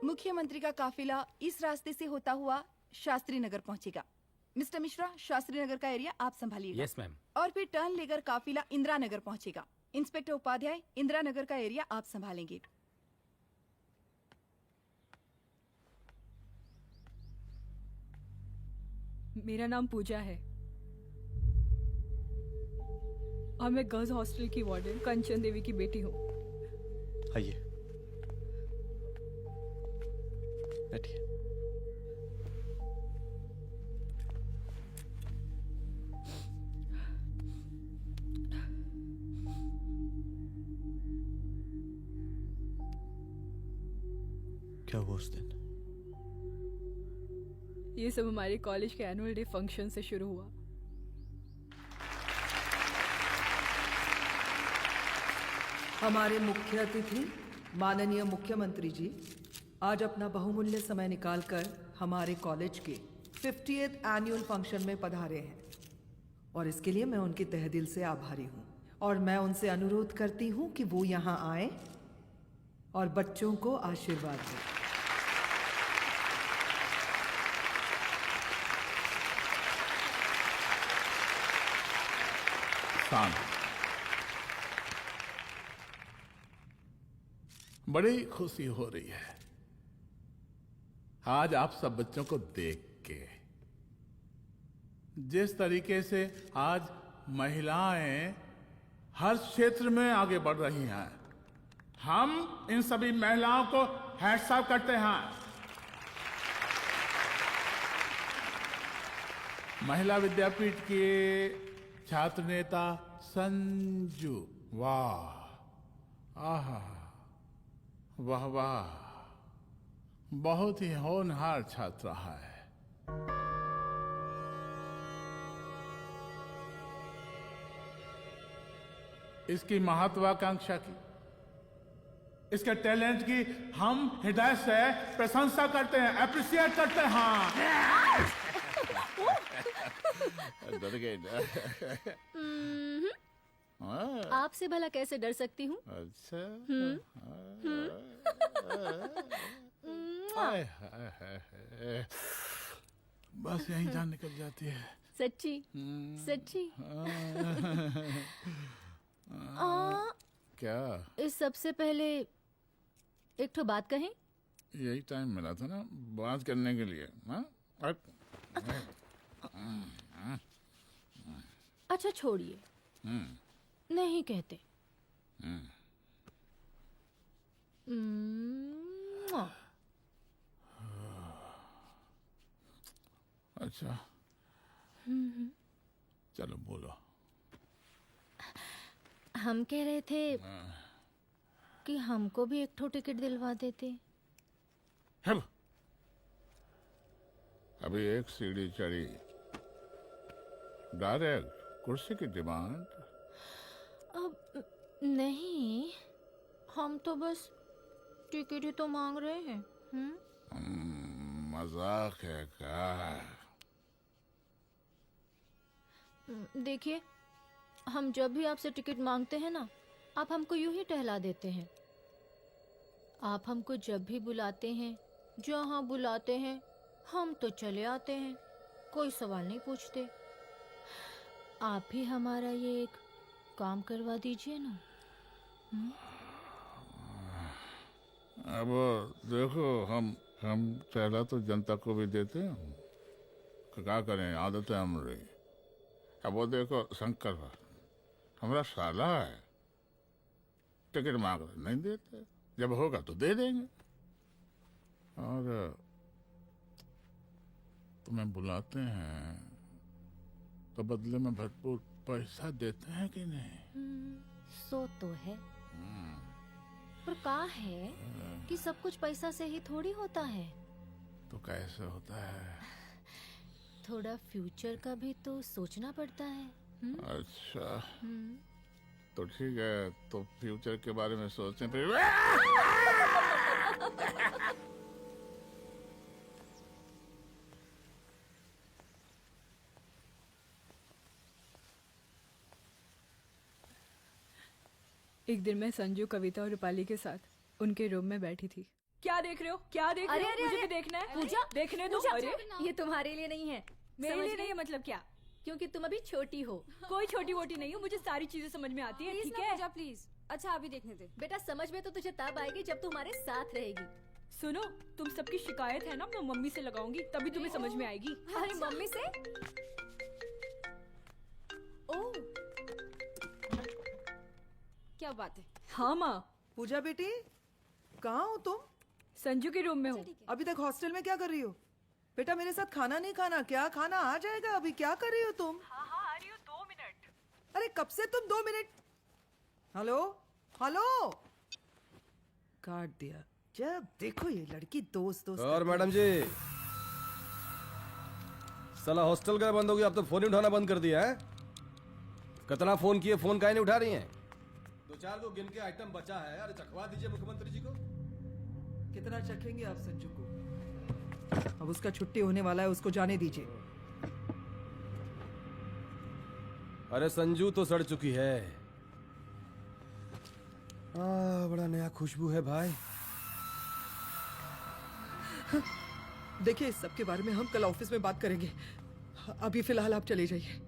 Speaker 7: मुख्यमंत्री का काफिला इस रास्ते से होता हुआ शास्त्री नगर पहुंचेगा। मिस्टर मिश्रा, शास्त्री नगर का एरिया आप संभालिएगा।
Speaker 20: Yes ma'am.
Speaker 7: और फिर टर्न लेकर काफिला इंदिरा नगर पहुंचेगा। इंस्पेक्टर उपाध्याय, इंदिरा नगर का एरिया आप संभालेंगे।
Speaker 18: मेरा नाम पूजा है और मैं गर्ल्स हॉस्टल की वार्डन कंचन देवी की बेटी हूँ।
Speaker 3: आइए, बैठिए। क्या हुआ उस दिन?
Speaker 18: ये सब हमारे कॉलेज के एनुअल डे फंक्शन से शुरू हुआ।
Speaker 21: हमारे मुख्य अतिथि माननीय मुख्यमंत्री जी आज अपना बहुमूल्य समय निकालकर हमारे कॉलेज के 50th एनुअल फंक्शन में पधारे हैं और इसके लिए मैं उनके तहे दिल से आभारी हूँ और मैं उनसे अनुरोध करती हूँ कि वो यहाँ आए और बच्चों को आशीर्वाद दें।
Speaker 12: बड़ी खुशी हो रही है आज आप सब बच्चों को देख के। जिस तरीके से आज महिलाएं हर क्षेत्र में आगे बढ़ रही हैं, हम इन सभी महिलाओं को हैट्स ऑफ करते हैं। महिला विद्यापीठ के छात्र नेता संजू, वाह, आहा, वाह वाह, बहुत ही होनहार छात्रा है। इसकी महत्वाकांक्षा की, इसके टैलेंट की हम हृदय से प्रशंसा करते हैं, अप्रिशिएट करते हैं। डर गए ना?
Speaker 18: आपसे भला कैसे डर सकती हूँ?
Speaker 12: अच्छा। बस यहीं जान निकल जाती है।
Speaker 18: सच्ची सच्ची।
Speaker 12: क्या?
Speaker 18: इस सबसे पहले एक ठो बात कहें?
Speaker 12: यही टाइम मिला था ना बात करने के लिए।
Speaker 18: अच्छा छोड़िए, नहीं कहते।
Speaker 12: अच्छा चलो बोलो।
Speaker 18: हम कह रहे थे कि हमको भी एक ठो टिकट दिलवा देते।
Speaker 12: अभी एक सीढ़ी चढ़ी, डायरेक्ट कुर्सी की डिमांड।
Speaker 18: अब नहीं, हम तो बस टिकट ही तो मांग रहे हैं।
Speaker 12: मजाक है क्या?
Speaker 18: देखिए, हम जब भी आपसे टिकट मांगते हैं ना, आप हमको यूं ही टहला देते हैं। आप हमको जब भी बुलाते हैं, जहाँ बुलाते हैं, हम तो चले आते हैं, कोई सवाल नहीं पूछते। आप ही हमारा ये एक काम करवा दीजिए ना।
Speaker 12: अब देखो, हम टहला तो जनता को भी देते हैं, क्या करें, आदत है हमारी। अब वो देखो शंकर हमारा साला है, टिकट मांग रहे नहीं देते, जब होगा तो दे देंगे। और तुम्हें बुलाते हैं तो बदले में भरपूर पैसा देते हैं कि नहीं?
Speaker 18: सो तो है, पर का है कि सब कुछ पैसा से ही थोड़ी होता है।
Speaker 12: तो कैसे होता है?
Speaker 18: थोड़ा फ्यूचर का भी तो सोचना पड़ता है।
Speaker 12: अच्छा, तो ठीक है, तो फ्यूचर के बारे में सोचते फिर।
Speaker 20: एक दिन मैं संजू, कविता और रूपाली के साथ उनके रूम में बैठी थी। क्या देख रहे हो? क्या देख रहे हो? मुझे भी देखना है।
Speaker 18: पूजा,
Speaker 20: देखने दो। अरे
Speaker 18: ये तुम्हारे लिए नहीं है।
Speaker 20: मेरे
Speaker 18: समझ
Speaker 20: लिए
Speaker 18: गई?
Speaker 20: नहीं है मतलब क्या?
Speaker 18: क्योंकि तुम अभी छोटी हो।
Speaker 20: कोई छोटी वोटी नहीं हूँ, मुझे सारी चीजें समझ में आती है।
Speaker 14: प्लीज
Speaker 20: ठीक
Speaker 14: ना
Speaker 20: है
Speaker 14: पूजा, प्लीज। अच्छा अभी देखने दे।
Speaker 18: बेटा समझ में तो तुझे तब आएगी जब तू हमारे साथ रहेगी।
Speaker 20: सुनो, तुम सबकी शिकायत है ना, मैं मम्मी से लगाऊंगी, तभी तुम्हें समझ में आएगी।
Speaker 18: अरे मम्मी से? ओह,
Speaker 14: क्या बात है?
Speaker 21: हाँ माँ। पूजा बेटी, कहाँ हो तुम?
Speaker 20: संजू के रूम में हूँ।
Speaker 21: अभी तक हॉस्टल में क्या कर रही हो? बेटा मेरे साथ खाना नहीं खाना क्या? खाना आ जाएगा, अभी क्या कर रही हो तुम? हाँ आ रही हूँ, 2 मिनट। अरे कब से तुम 2 मिनट? हेलो हेलो, काट दिया। जब देखो ये लड़की दोस्त दोस्त।
Speaker 9: और मैडम जी, साला हॉस्टल का बंद हो गया, अब तो फोन ही उठाना बंद कर दिया है। कितना फोन किए, फोन काहे नहीं उठा रही हैं? 2-4 को गिन के आइटम बचा है, अरे चखवा दीजिए मुख्यमंत्री जी को।
Speaker 21: कितना चखेंगे आप संजू को? अब उसका छुट्टी होने वाला है, उसको जाने दीजिए।
Speaker 9: अरे संजू तो सड़ चुकी है। बड़ा नया खुशबू है भाई।
Speaker 21: देखिए, इस सब के बारे में हम कल ऑफिस में बात करेंगे। अभी फिलहाल आप चले जाइए।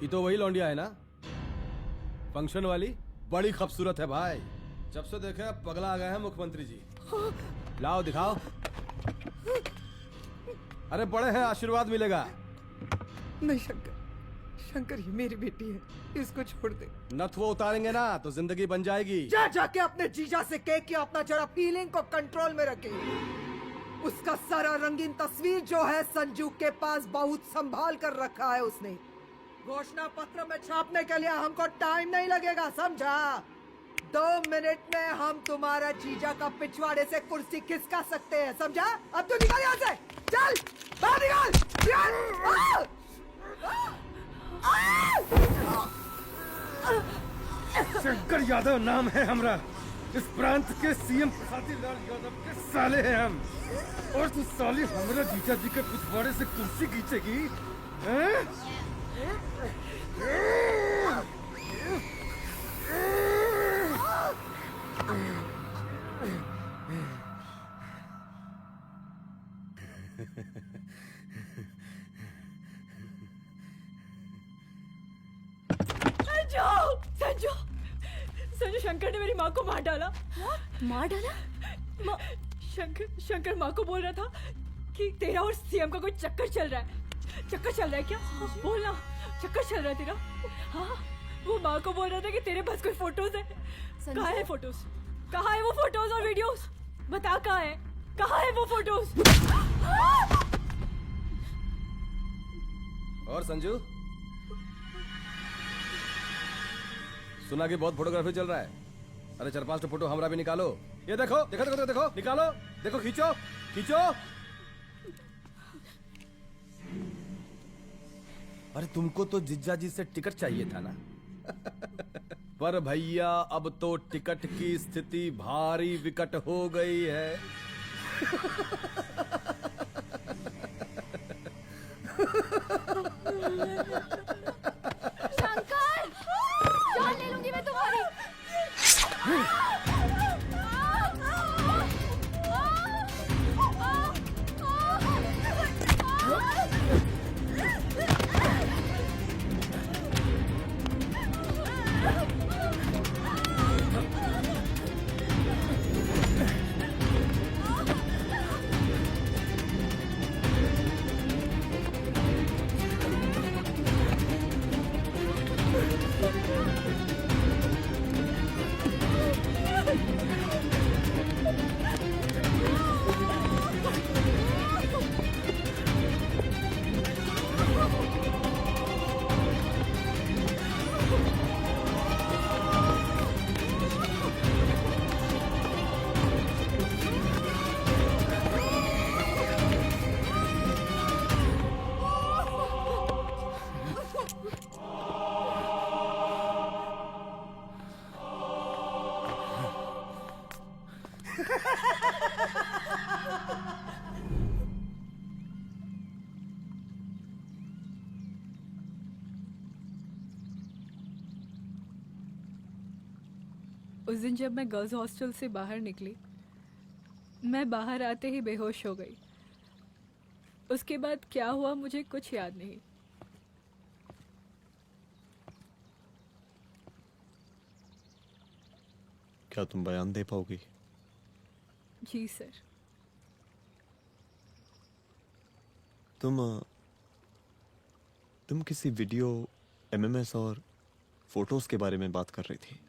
Speaker 9: ये तो वही लौंडिया है ना, फंक्शन वाली? बड़ी खूबसूरत है भाई। जब से देखे पगला आ गए हैं मुख्यमंत्री जी। लाओ दिखाओ। अरे बड़े हैं, आशीर्वाद मिलेगा।
Speaker 21: नहीं शंकर, शंकर ये मेरी बेटी है, इसको छोड़ दे।
Speaker 9: नथुआ उतारेंगे ना तो जिंदगी बन जाएगी।
Speaker 21: जा जाके अपने जीजा से कह के अपना जरा फीलिंग को कंट्रोल में रखे। उसका सारा रंगीन तस्वीर जो है संजू के पास बहुत संभाल कर रखा है उसने। घोषणा पत्र में छापने के लिए हमको टाइम नहीं लगेगा, समझा? 2 मिनट में हम तुम्हारा जीजा का पिछवाड़े से कुर्सी खिसका सकते हैं, समझा? अब तो निकल यहाँ से, चल बाहर निकल।
Speaker 9: शंकर यादव नाम है हमरा। इस प्रांत के सीएम प्रसादीलाल यादव के साले हैं हम। और तू साली हमरा जीजा जी के पिछवाड़े से कुर्सी खींचेगी?
Speaker 20: संजू, संजू, शंकर ने मेरी माँ को मार डाला।
Speaker 18: मार डाला?
Speaker 20: शंकर माँ को बोल रहा था कि तेरा और सीएम का कोई चक्कर चल रहा है। चक्कर चल रहा है क्या? बोलना, चक्कर चल रहा है तेरा? हाँ, वो माँ को बोल रहा था कि तेरे पास कोई फोटोज है। कहाँ है फोटोज? कहाँ है वो फोटोज और वीडियोस? बता कहाँ है? कहाँ है वो फोटोज?
Speaker 9: और संजू, सुना कि बहुत फोटोग्राफी चल रहा है। अरे 4-5 फोटो हमरा भी निकालो। ये देखो देखो देखो देखो, निकालो, देखो, खींचो खींचो। अरे तुमको तो जिज्जा जी से टिकट चाहिए था ना। पर भैया अब तो टिकट की स्थिति भारी विकट हो गई है।
Speaker 18: शंकर, जान ले लूंगी मैं तुम्हारी।
Speaker 20: उस दिन जब मैं गर्ल्स हॉस्टल से बाहर निकली, मैं बाहर आते ही बेहोश हो गई। उसके बाद क्या हुआ मुझे कुछ याद नहीं।
Speaker 3: क्या तुम बयान दे पाओगी?
Speaker 20: जी सर।
Speaker 3: तुम किसी वीडियो, एमएमएस और फोटोज के बारे में बात कर रही थी।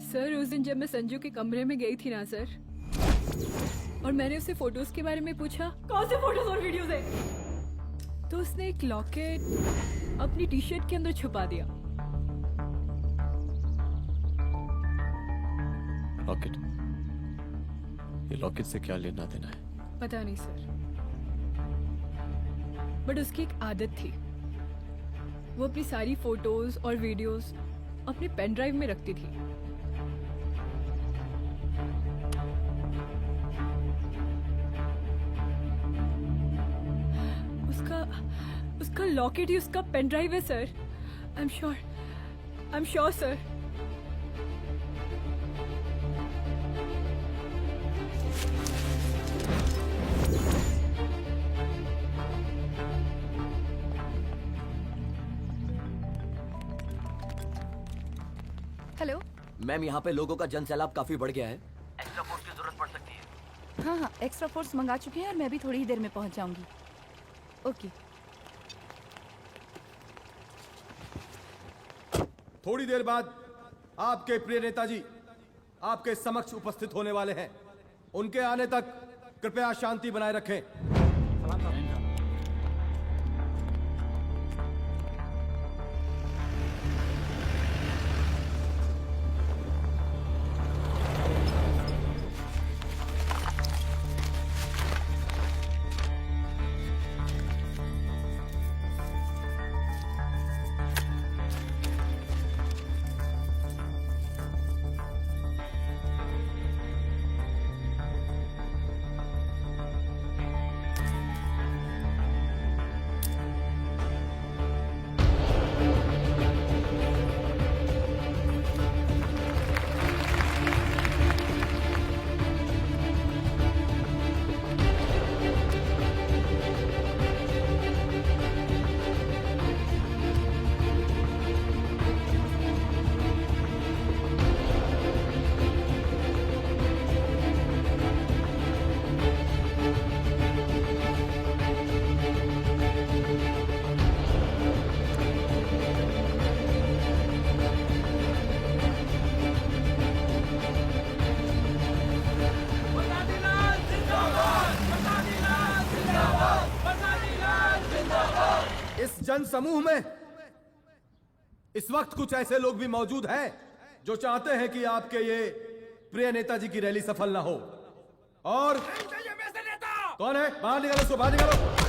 Speaker 20: सर उस दिन जब मैं संजू के कमरे में गई थी ना सर, और मैंने उससे फोटोज के बारे में पूछा कौन से फोटोज और वीडियोज है, तो उसने एक लॉकेट अपनी टी शर्ट के अंदर छुपा दिया।
Speaker 3: लॉकेट? ये लॉकेट से क्या लेना देना है?
Speaker 20: पता नहीं सर, बट उसकी एक आदत थी, वो अपनी सारी फोटोज और वीडियोस अपने पेन ड्राइव में रखती थी। उसका लॉकेट ही उसका पेन ड्राइव है sir. I am sure sir.
Speaker 7: Hello
Speaker 13: ma'am, यहाँ पे लोगों का जनसैलाब काफी बढ़ गया है। एक्स्ट्रा फोर्स की जरूरत पड़ सकती है।
Speaker 7: हाँ हाँ, एक्स्ट्रा फोर्स मंगा चुके हैं और मैं भी थोड़ी ही देर में पहुंच जाऊंगी। ओके।
Speaker 9: थोड़ी देर बाद आपके प्रिय नेताजी आपके समक्ष उपस्थित होने वाले हैं। उनके आने तक कृपया शांति बनाए रखें। जन समूह में इस वक्त कुछ ऐसे लोग भी मौजूद हैं जो चाहते हैं कि आपके ये प्रिय नेताजी की रैली सफल ना हो। और कौन है? बाहर निकालो उसको, बाहर निकालो।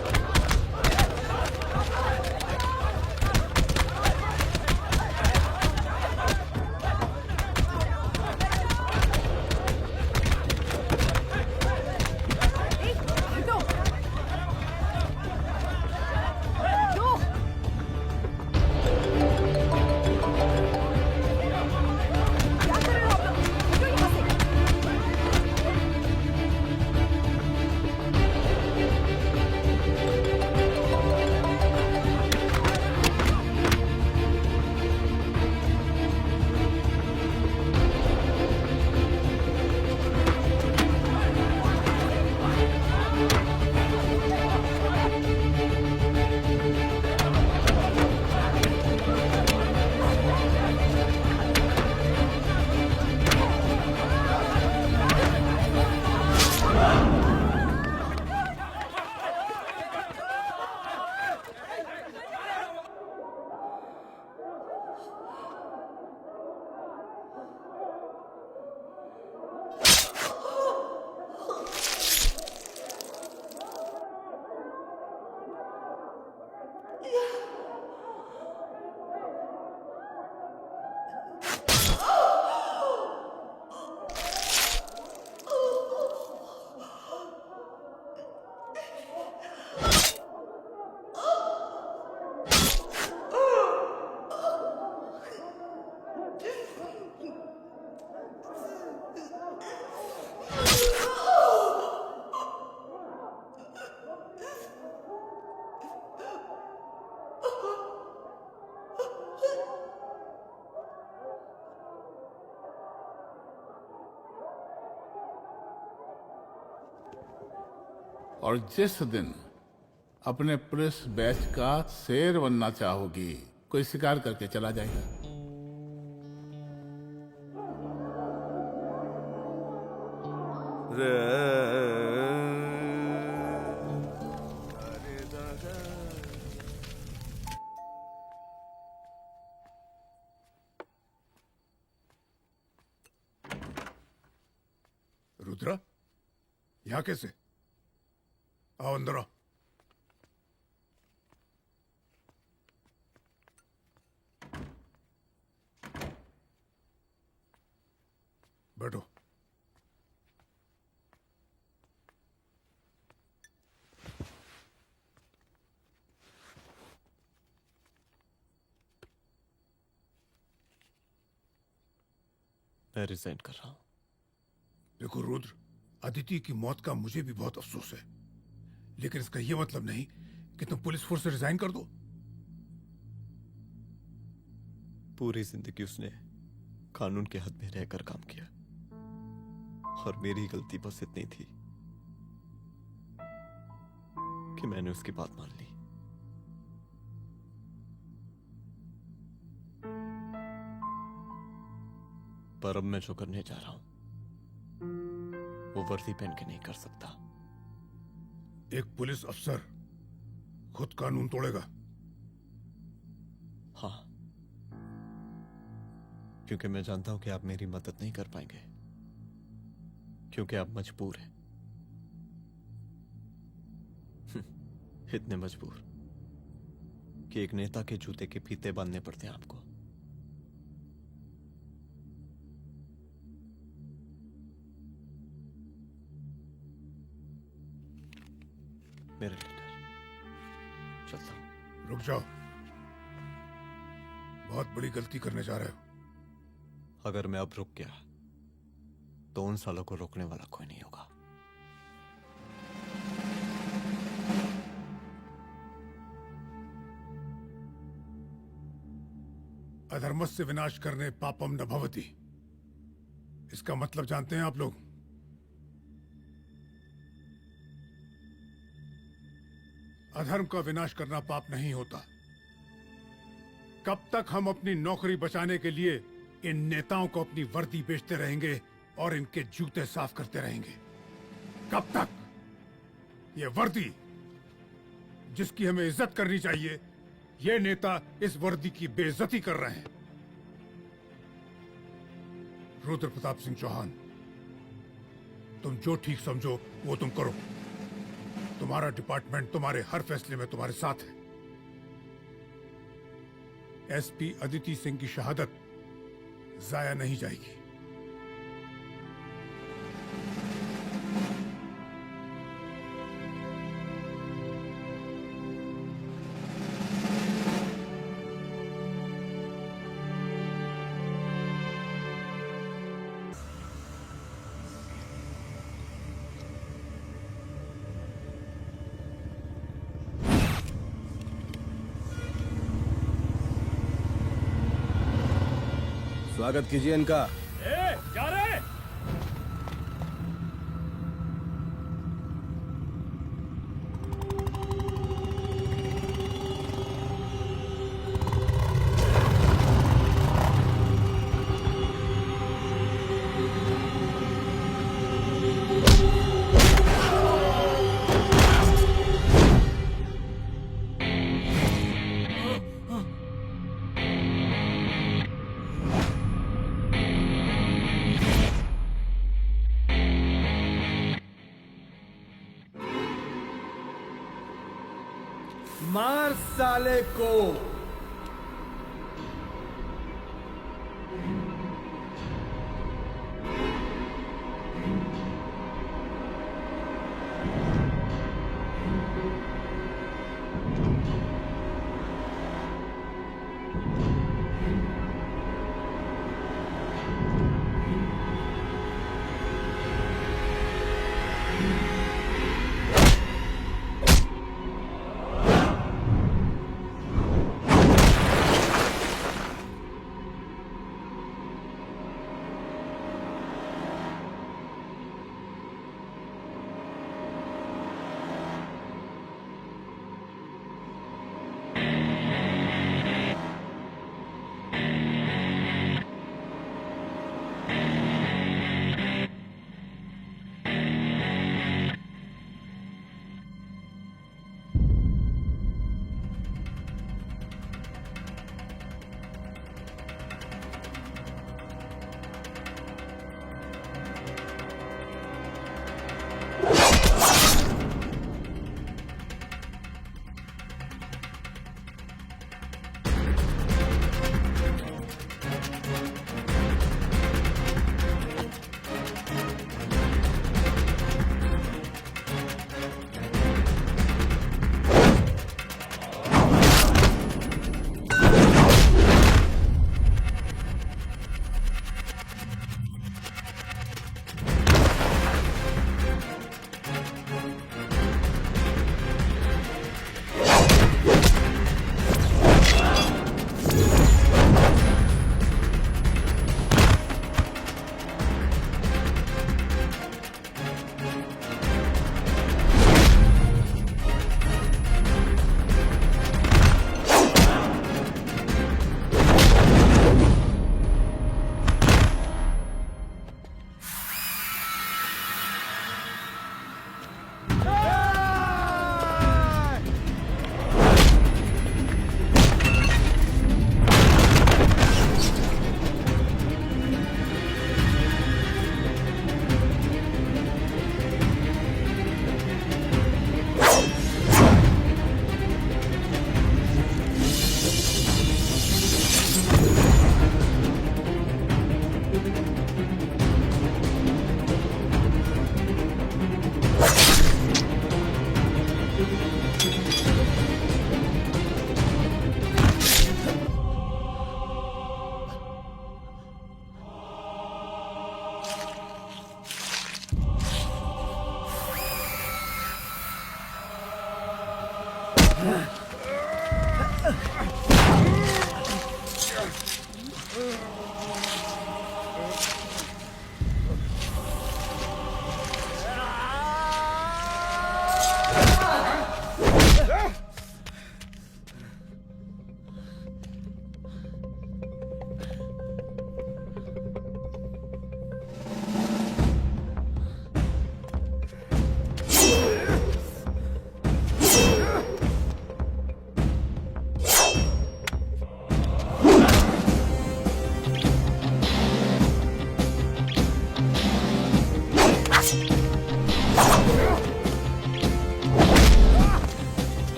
Speaker 12: और जिस दिन अपने पुलिस बैच का शेर बनना चाहोगी, कोई शिकार करके चला जाएगा।
Speaker 16: रुद्रा, यहाँ कैसे? आओ अंदर आओ। बैठो।
Speaker 3: मैं रिजाइन कर रहा हूं।
Speaker 16: देखो रुद्र, अदिति की मौत का मुझे भी बहुत अफसोस है, लेकिन इसका यह मतलब नहीं कि तुम पुलिस फोर्स से रिजाइन कर दो।
Speaker 3: पूरी जिंदगी उसने कानून के हद में रहकर काम किया और मेरी गलती बस इतनी थी कि मैंने उसकी बात मान ली। पर अब मैं जो करने जा रहा हूं वो वर्दी पहन के नहीं कर सकता।
Speaker 16: एक पुलिस अफसर खुद कानून तोड़ेगा?
Speaker 3: हाँ, क्योंकि मैं जानता हूं कि आप मेरी मदद नहीं कर पाएंगे, क्योंकि आप मजबूर हैं। इतने मजबूर कि एक नेता के जूते के फीते बांधने पड़ते हैं आपको। मेरे लीडर, चलता हूं।
Speaker 16: रुक जाओ, बहुत बड़ी गलती करने जा रहे हो।
Speaker 3: अगर मैं अब रुक गया तो उन सालों को रोकने वाला कोई नहीं होगा।
Speaker 16: अधर्मस्य विनाश करने पापम न भवति, इसका मतलब जानते हैं आप लोग? अधर्म का विनाश करना पाप नहीं होता। कब तक हम अपनी नौकरी बचाने के लिए इन नेताओं को अपनी वर्दी बेचते रहेंगे और इनके जूते साफ करते रहेंगे? कब तक? ये वर्दी जिसकी हमें इज्जत करनी चाहिए, ये नेता इस वर्दी की बेइज्जती कर रहे हैं। रुद्र प्रताप सिंह चौहान, तुम जो ठीक समझो वो तुम करो। तुम्हारा डिपार्टमेंट तुम्हारे हर फैसले में तुम्हारे साथ है। एसपी अदिति सिंह की शहादत जाया नहीं जाएगी।
Speaker 9: स्वागत कीजिए इनका।
Speaker 15: जा रहे?
Speaker 9: मार साले को।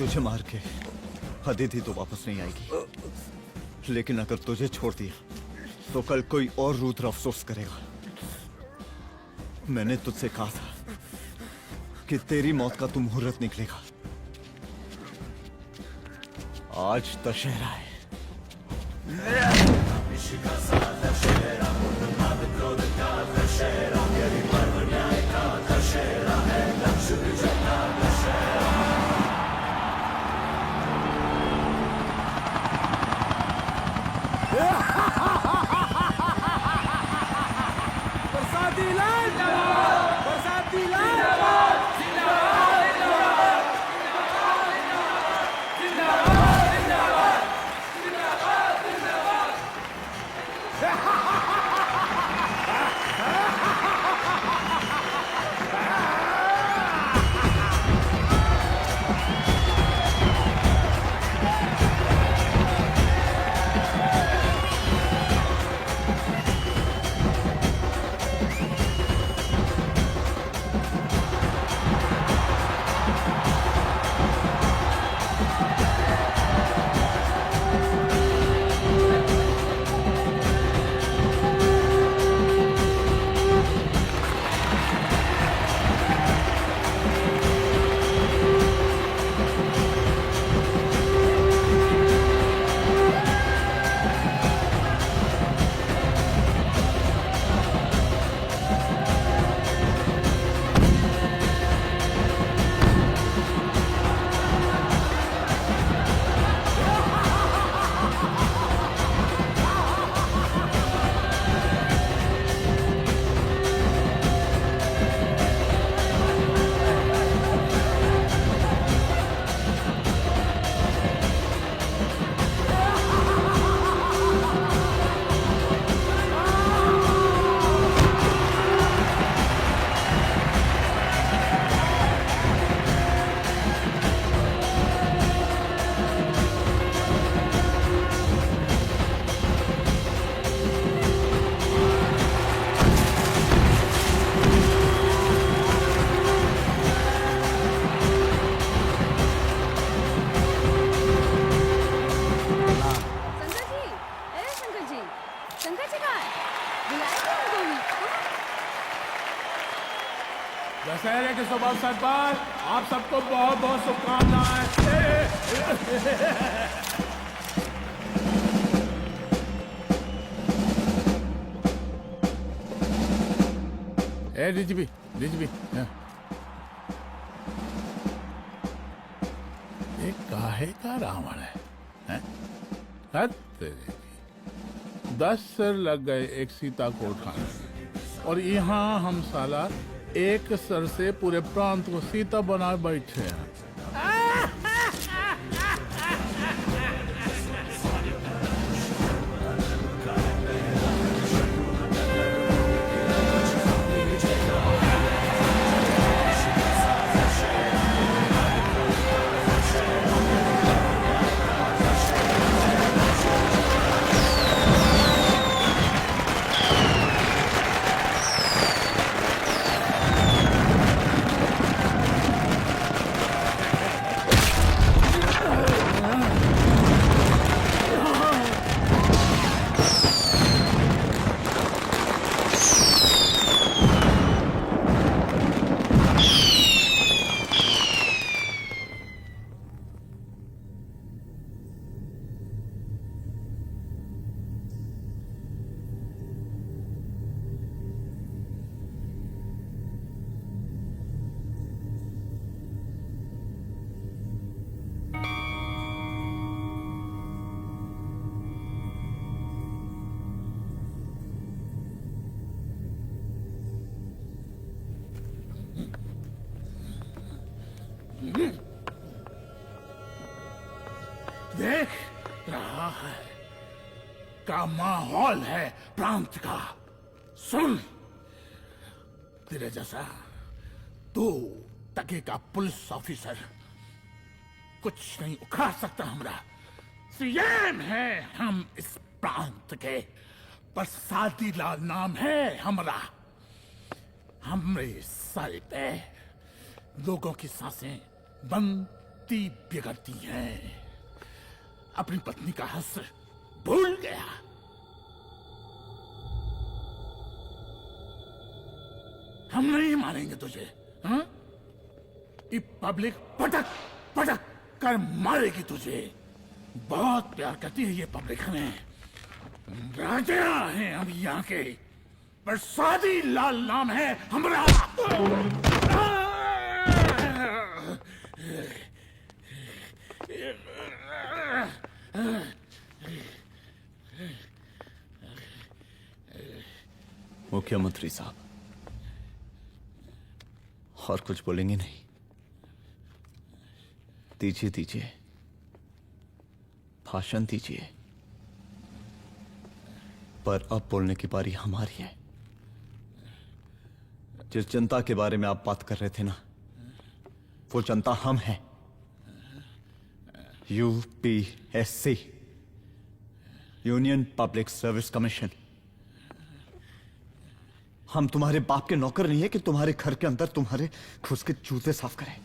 Speaker 3: तुझे मार के अदिति तो वापस नहीं आएगी, लेकिन अगर तुझे छोड़ दिया तो कल कोई और रुद्र अफसोस करेगा। मैंने तुझसे कहा था कि तेरी मौत का तू मुहूर्त निकलेगा। आज दशहरा है।
Speaker 19: बरसाती लाल बरसाती लाल
Speaker 12: दशहरे के शुभ अवसर पर आप सबको बहुत बहुत शुभकामनाएं। डीजीपी ये काहे का रावण है? हैं? हद तेरे की। 10 सर लग गए एक सीता को उठाने में। और यहाँ हम साला एक सर से पूरे प्रांत को सीता बना बैठे हैं। देख रहा है का माहौल है प्रांत का। सुन, तेरे जैसा तू टके का पुलिस ऑफिसर कुछ नहीं उखाड़ सकता। हमरा सीएम है हम इस प्रांत के, पर सादी लाल नाम है हमरा। हमरे सर पे लोगों की सांसें बनती बिगड़ती हैं। अपनी पत्नी का हंस भूल गया। हम नहीं मारेंगे तुझे। हाँ? ये पब्लिक पटक पटक कर मारेगी तुझे। बहुत प्यार करती है ये पब्लिक हमें। राजा हैं हम यहाँ के, पर सादी लाल नाम है हमारा।
Speaker 3: मुख्यमंत्री साहब, और कुछ बोलेंगे नहीं? दीजिए दीजिए, भाषण दीजिए। पर अब बोलने की बारी हमारी है। जिस जनता के बारे में आप बात कर रहे थे ना, वो जनता हम हैं। UPSC, union public service commission. हम तुम्हारे बाप के नौकर नहीं है कि तुम्हारे घर के अंदर तुम्हारे खुद के जूते साफ करें।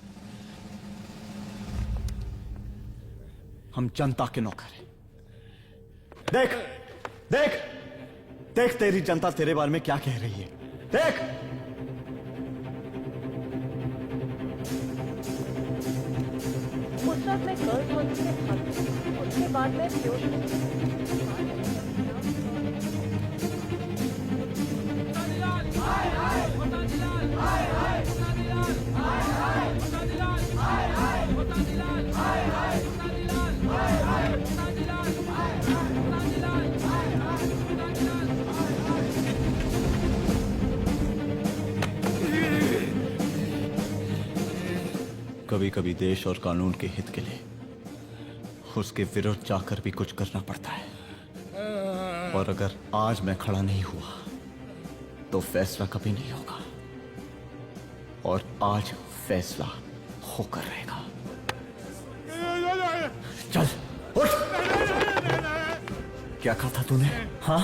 Speaker 3: हम जनता के नौकर हैं। देख देख देख, तेरी जनता तेरे बारे में क्या कह रही है। देख,
Speaker 1: उस वक्त मैं गर्ल्स हॉस्टल में था, उसके बाद मैं
Speaker 3: कभी कभी देश और कानून के हित के लिए उसके विरुद्ध जाकर भी कुछ करना पड़ता है। और अगर आज मैं खड़ा नहीं हुआ तो फैसला कभी नहीं होगा, और आज फैसला होकर रहेगा। चल उठ। क्या कहा था तूने? हाँ?